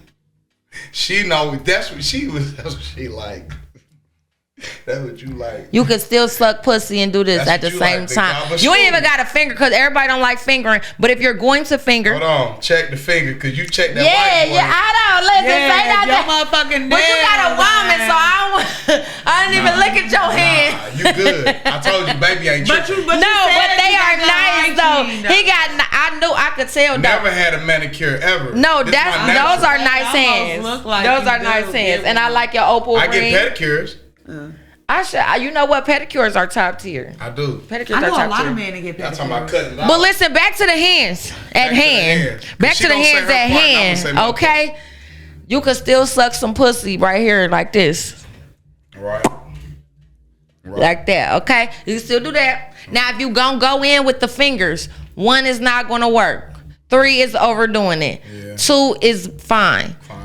She know that's what she was. That's what she like. That's what you like. You can still suck pussy and do this That's at the what you same like, big time. dog, but You ain't school. even got a finger because everybody don't like fingering. But if you're going to finger, Hold on, check the finger, cause you check that yeah, white boy. yeah, I don't listen. Say your that. motherfucking But you got a nails, woman, man. so I didn't even look at your hand. You good? I told you, baby ain't tripping. But No, you but said they you are got nice hygiene, though. He got. I knew. I could tell though. Never had a manicure ever. No, This that's my natural. those are nice They almost hands. look like Those you are nice do. hands, Yeah. and I like your opal I ring. get pedicures. I should. You know what? Pedicures are top tier. I do. Pedicures I are know a top lot tier. of men that get I'm talking about pedicures. cutting it out. But listen, back to the hands at to the hand. hands. Back She to the gonna say hands her at part, and I'ma say hand. my Okay, you could still suck some pussy right here like this, Right. like that. Okay, you can still do that. Now, if you gonna go in with the fingers, 1 is not gonna work. 3 is overdoing it. Yeah. 2 is fine. Fine.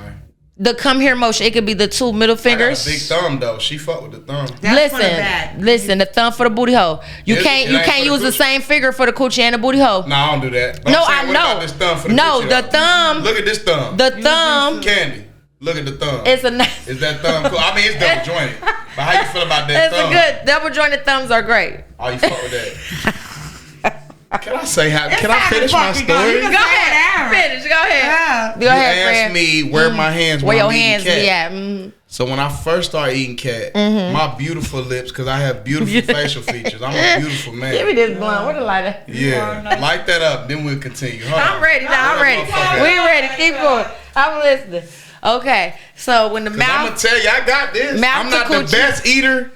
The come here motion, it could be the 2 middle I got a fingers. big thumb though. She fuck with the thumb. That's for the back. Listen, the thumb for the booty hole. You It can't ain't for the use the coochie. same finger for the coochie and the booty hole. No, I don't do that. But No, I'm saying, I what know. about this thumb for the No, coochie, the though? thumb. Look at this thumb. The thumb Candy. Look at the thumb. is a nice. Is that thumb cool? I mean, it's double jointed. But how you feel about that It's thumb? a good double jointed thumbs are great. Oh, you fuck with that? Can I say how? Can I time to finish my fucking go. story? You Go can say ahead, whatever. finish. Go ahead. Yeah. Go You ahead, asked friend. me where my hands Where when your I'm eating hands cat. be at? Mm. So when I first started eating cat, my beautiful lips, because I have beautiful facial features. I'm a beautiful man. Give me this blunt. What a lighter. Yeah, light that up. Then we'll continue. Hold I'm on. ready now. I'm ready. motherfucker. We ready. Keep going. I'm listening. Okay, so when the 'Cause I'm gonna mouth, tell you, I got this. Mouth I'm to not the coochie. best eater,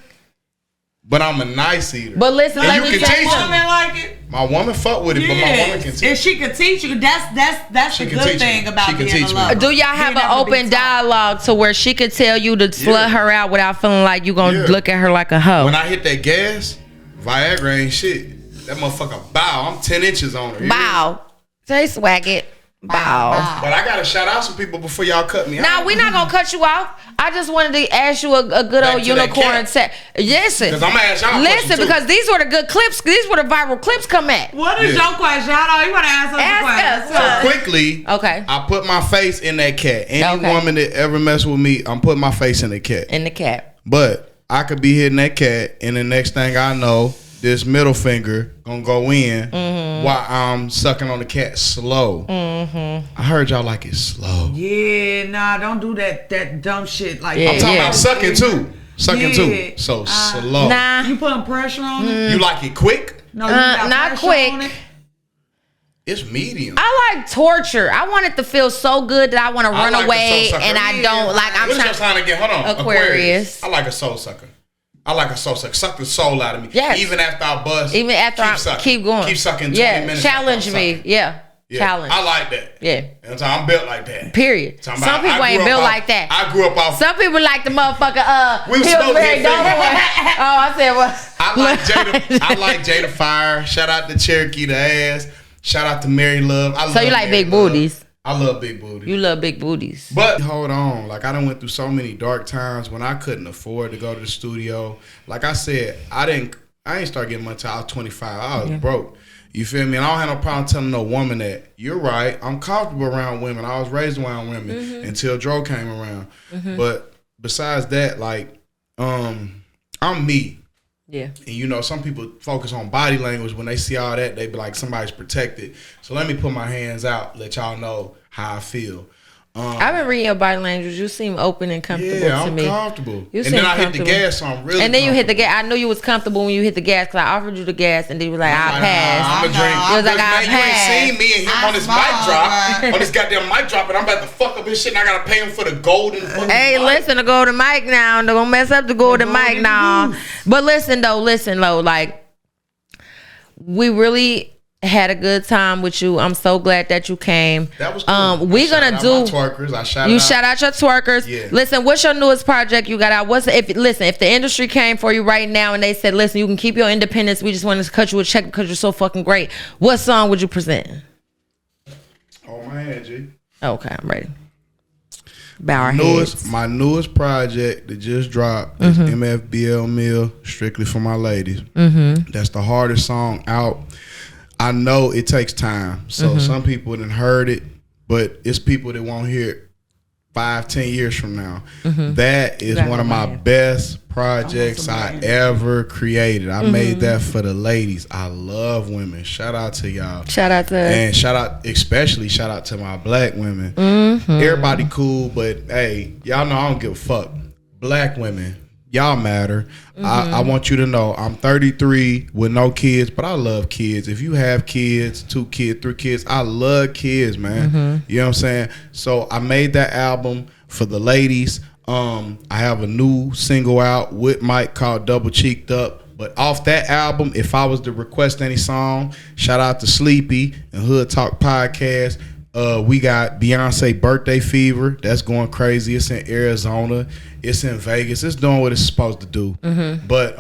but I'm a nice eater. but listen, And let you me can tell teach you. me. Women like it. My woman fuck with it, but my woman can If teach. she could teach you, that's She the can good teach thing me. about She can being teach a me. lover. Do y'all have Being an able to be open taught. dialogue to where she could tell you to slut her out without feeling like you gonna Yeah. look at her like a hoe? When I hit that gas, Viagra ain't shit. That motherfucker bow. I'm 10 inches on her. You hear me? Bow. Say swag it. Bow. But I gotta shout out some people before y'all cut me Now out. we not gonna cut you off. I just wanted to ask you a good Back old to that unicorn cat. set. Listen, 'Cause I'ma ask y'all a listen, question, too. because these were the good clips. These were the viral clips come at. What is Yeah. your question? I know you want to answer the Ask question. us. Quickly, Okay. I put my face in that cat. Any Okay. woman that ever mess with me, I'm putting my face in the cat. In the cat. But I could be hitting that cat, and the next thing I know, this middle finger gonna go in while I'm sucking on the cat slow. I heard y'all like it slow. Yeah, nah, don't do that dumb shit like Yeah, I'm talking yeah. about sucking too. Sucking too. So slow. Nah. You putting pressure on it? You like it quick? No, you got not pressure quick. on it? It's medium. I like torture. I want it to feel so good that I want to run like a away, soul sucker. and I don't like. I'm What's your trying. sign again? Hold on. Aquarius. I like a soul sucker. I like a soul sucker. Suck the soul out of me. Yes. Even after I bust. Even after I sucking. keep going, Keep sucking 20 yeah, minutes. challenge after I'm me. sucking. Yeah, Yeah. challenge. I like that. Yeah. And so I'm built like that. Period. Talking Some about- people I ain't grew built up like off- that. I grew up off. Some people like the motherfucker. We was supposed to Pillsbury get Doughboy. fingers. Oh, I said what? I like Jada Fire. Shout out to Cherokee the Ass. Shout out to Mary Love. So you like big booties? I love big booties. You love big booties. But hold on, like I done went through so many dark times when I couldn't afford to go to the studio. Like I said, I ain't start getting money till I was 25. I was broke. You feel me? And I don't have no problem telling no woman that you're right. I'm comfortable around women. I was raised around women until Dro came around. But besides that, like, I'm me. Yeah. And you know, some people focus on body language. When they see all that, they be like, somebody's protected. So let me put my hands out, let y'all know how I feel. I've been reading your body language. You seem open and comfortable Yeah, to I'm me. comfortable. You And seem then I hit the comfortable. gas, so I'm really And then you hit the comfortable. gas. I knew you was comfortable when you hit the gas because I offered you the gas, and then you were like, I'll pass. I'm a drink. You was like, I'll Man, you pass. ain't seen me and him I on this smile, mic drop. right? On this goddamn mic drop, and I'm about to fuck up his shit, and I gotta pay him for the golden fucking Hey, mic. listen, to go to mic now. Don't mess up the golden mic golden now. goose. But listen, though, like, we really had a good time with you. I'm so glad that you came. That was cool. We I gonna shout do. out my twerkers. I shout You out. shout out your twerkers. Yeah. Listen, what's your newest project you got out? If the industry came for you right now and they said, listen, you can keep your independence. We just wanted to cut you a check because you're so fucking great. What song would you present? Oh my head, G. Okay, I'm ready. Bow our heads. My newest project that just dropped is MFBL Mill, strictly for my ladies. That's the hardest song out. I know it takes time. So some people done heard it, but it's people that won't hear it 5-10 years from now. That is one of my best projects I ever created. I made that for the ladies. I love women. Shout out to y'all. Shout out to And especially shout out to my black women. Everybody cool, but hey, y'all know I don't give a fuck. Black women, y'all matter. I want you to know I'm 33 with no kids, but I love kids. If you have kids, 2 kids, 3 kids, I love kids, man. You know what I'm saying? So I made that album for the ladies. I have a new single out with Mike called Double Cheeked Up. But off that album, if I was to request any song, shout out to Sleepy and Hood Talk Podcast. We got Beyonce Birthday Fever. That's going crazy. It's in Arizona. It's in Vegas. It's doing what it's supposed to do. But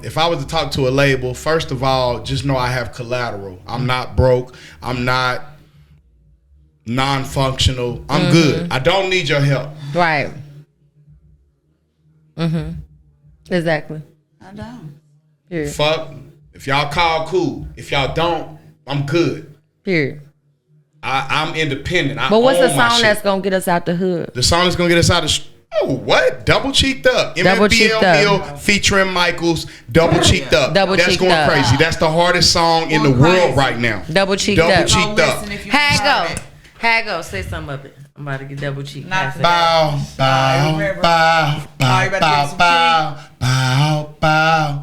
if I was to talk to a label, first of all, just know I have collateral. I'm not broke. I'm not non-functional. I'm good. I don't need your help. right. Exactly. I don't. Period. Fuck. If y'all call, cool. If y'all don't, I'm good. Period. I'm independent. But what's the own my song shit. that's gonna get us out the hood? The song that's gonna get us out of what? Double Cheeked Up. Double Cheeked MFBL Up. Mill featuring Michaels. Double Cheeked Up. Double That's Cheeked going Up. crazy. That's the hardest song in the Going world crazy. right now. Double Cheeked Double Up. Cheeked Up. Listen if you Hag heard go. it. Hag go. Say something of it. I'm about to get double cheeked. Not Pass it. Bow, bow, remember. bow, Oh, bow, you better bow, get some bow, bow, bow.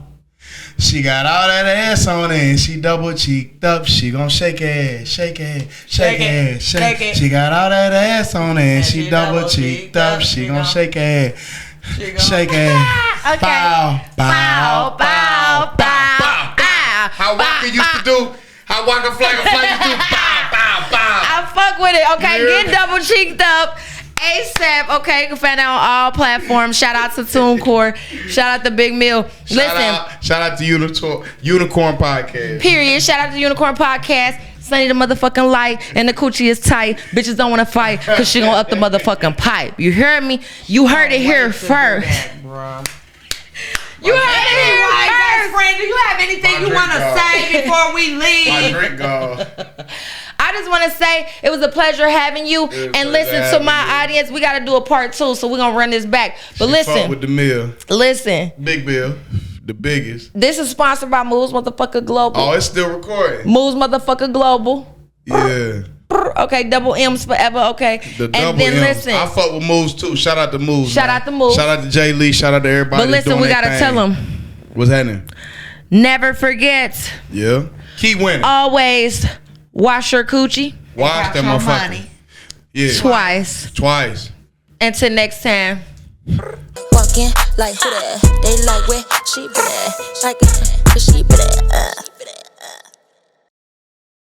She got all that ass on it and she double cheeked up. She gon' shake it, shake it, shake it, shake it. She got all that ass on it and she double cheeked up. She gon' shake it, shake it. Okay. Bow, bow, bow, bow, bow. How Waka used to do, how Waka Flagga Flagga used to do, bow, bow, bow. I fuck with it. Okay, Yeah. get double cheeked up. ASAP. Okay, you can find it on all platforms. Shout out to TuneCore. Shout out to Big Mill. Listen. Shout out to Unicorn Podcast. Period. Shout out to Unicorn Podcast. Sunny the motherfucking light and the coochie is tight. Bitches don't want to fight because she gonna up the motherfucking pipe. You hear me? You heard it here first. You heard it here Best first. friend, do you have anything My you want to drink say before we My leave? drink gone. I just want to say it was a pleasure having you. was a And pleasure listen to having my you. audience. We got to do a part 2, so we're going to run this back. But Fuck listen, with the mill. listen. Big Bill. The biggest. This is sponsored by Moves Motherfucker Global. Oh, it's still recording. Moves Motherfucker Global. Yeah. Okay, double M's forever. Okay. The double and then M's. listen. I fuck with Moves too. Shout out to Moves. Shout man. out to Moves. Shout out to Jay Lee. Shout out to everybody. But listen, doing we their gotta thing. tell them. What's happening? Never forget. Yeah. Keep winning. Always wash your coochie. Wash that your motherfucker. money. Yeah. Twice. Until next time. Walking like who that? They like where she been at. Like, cause she been at.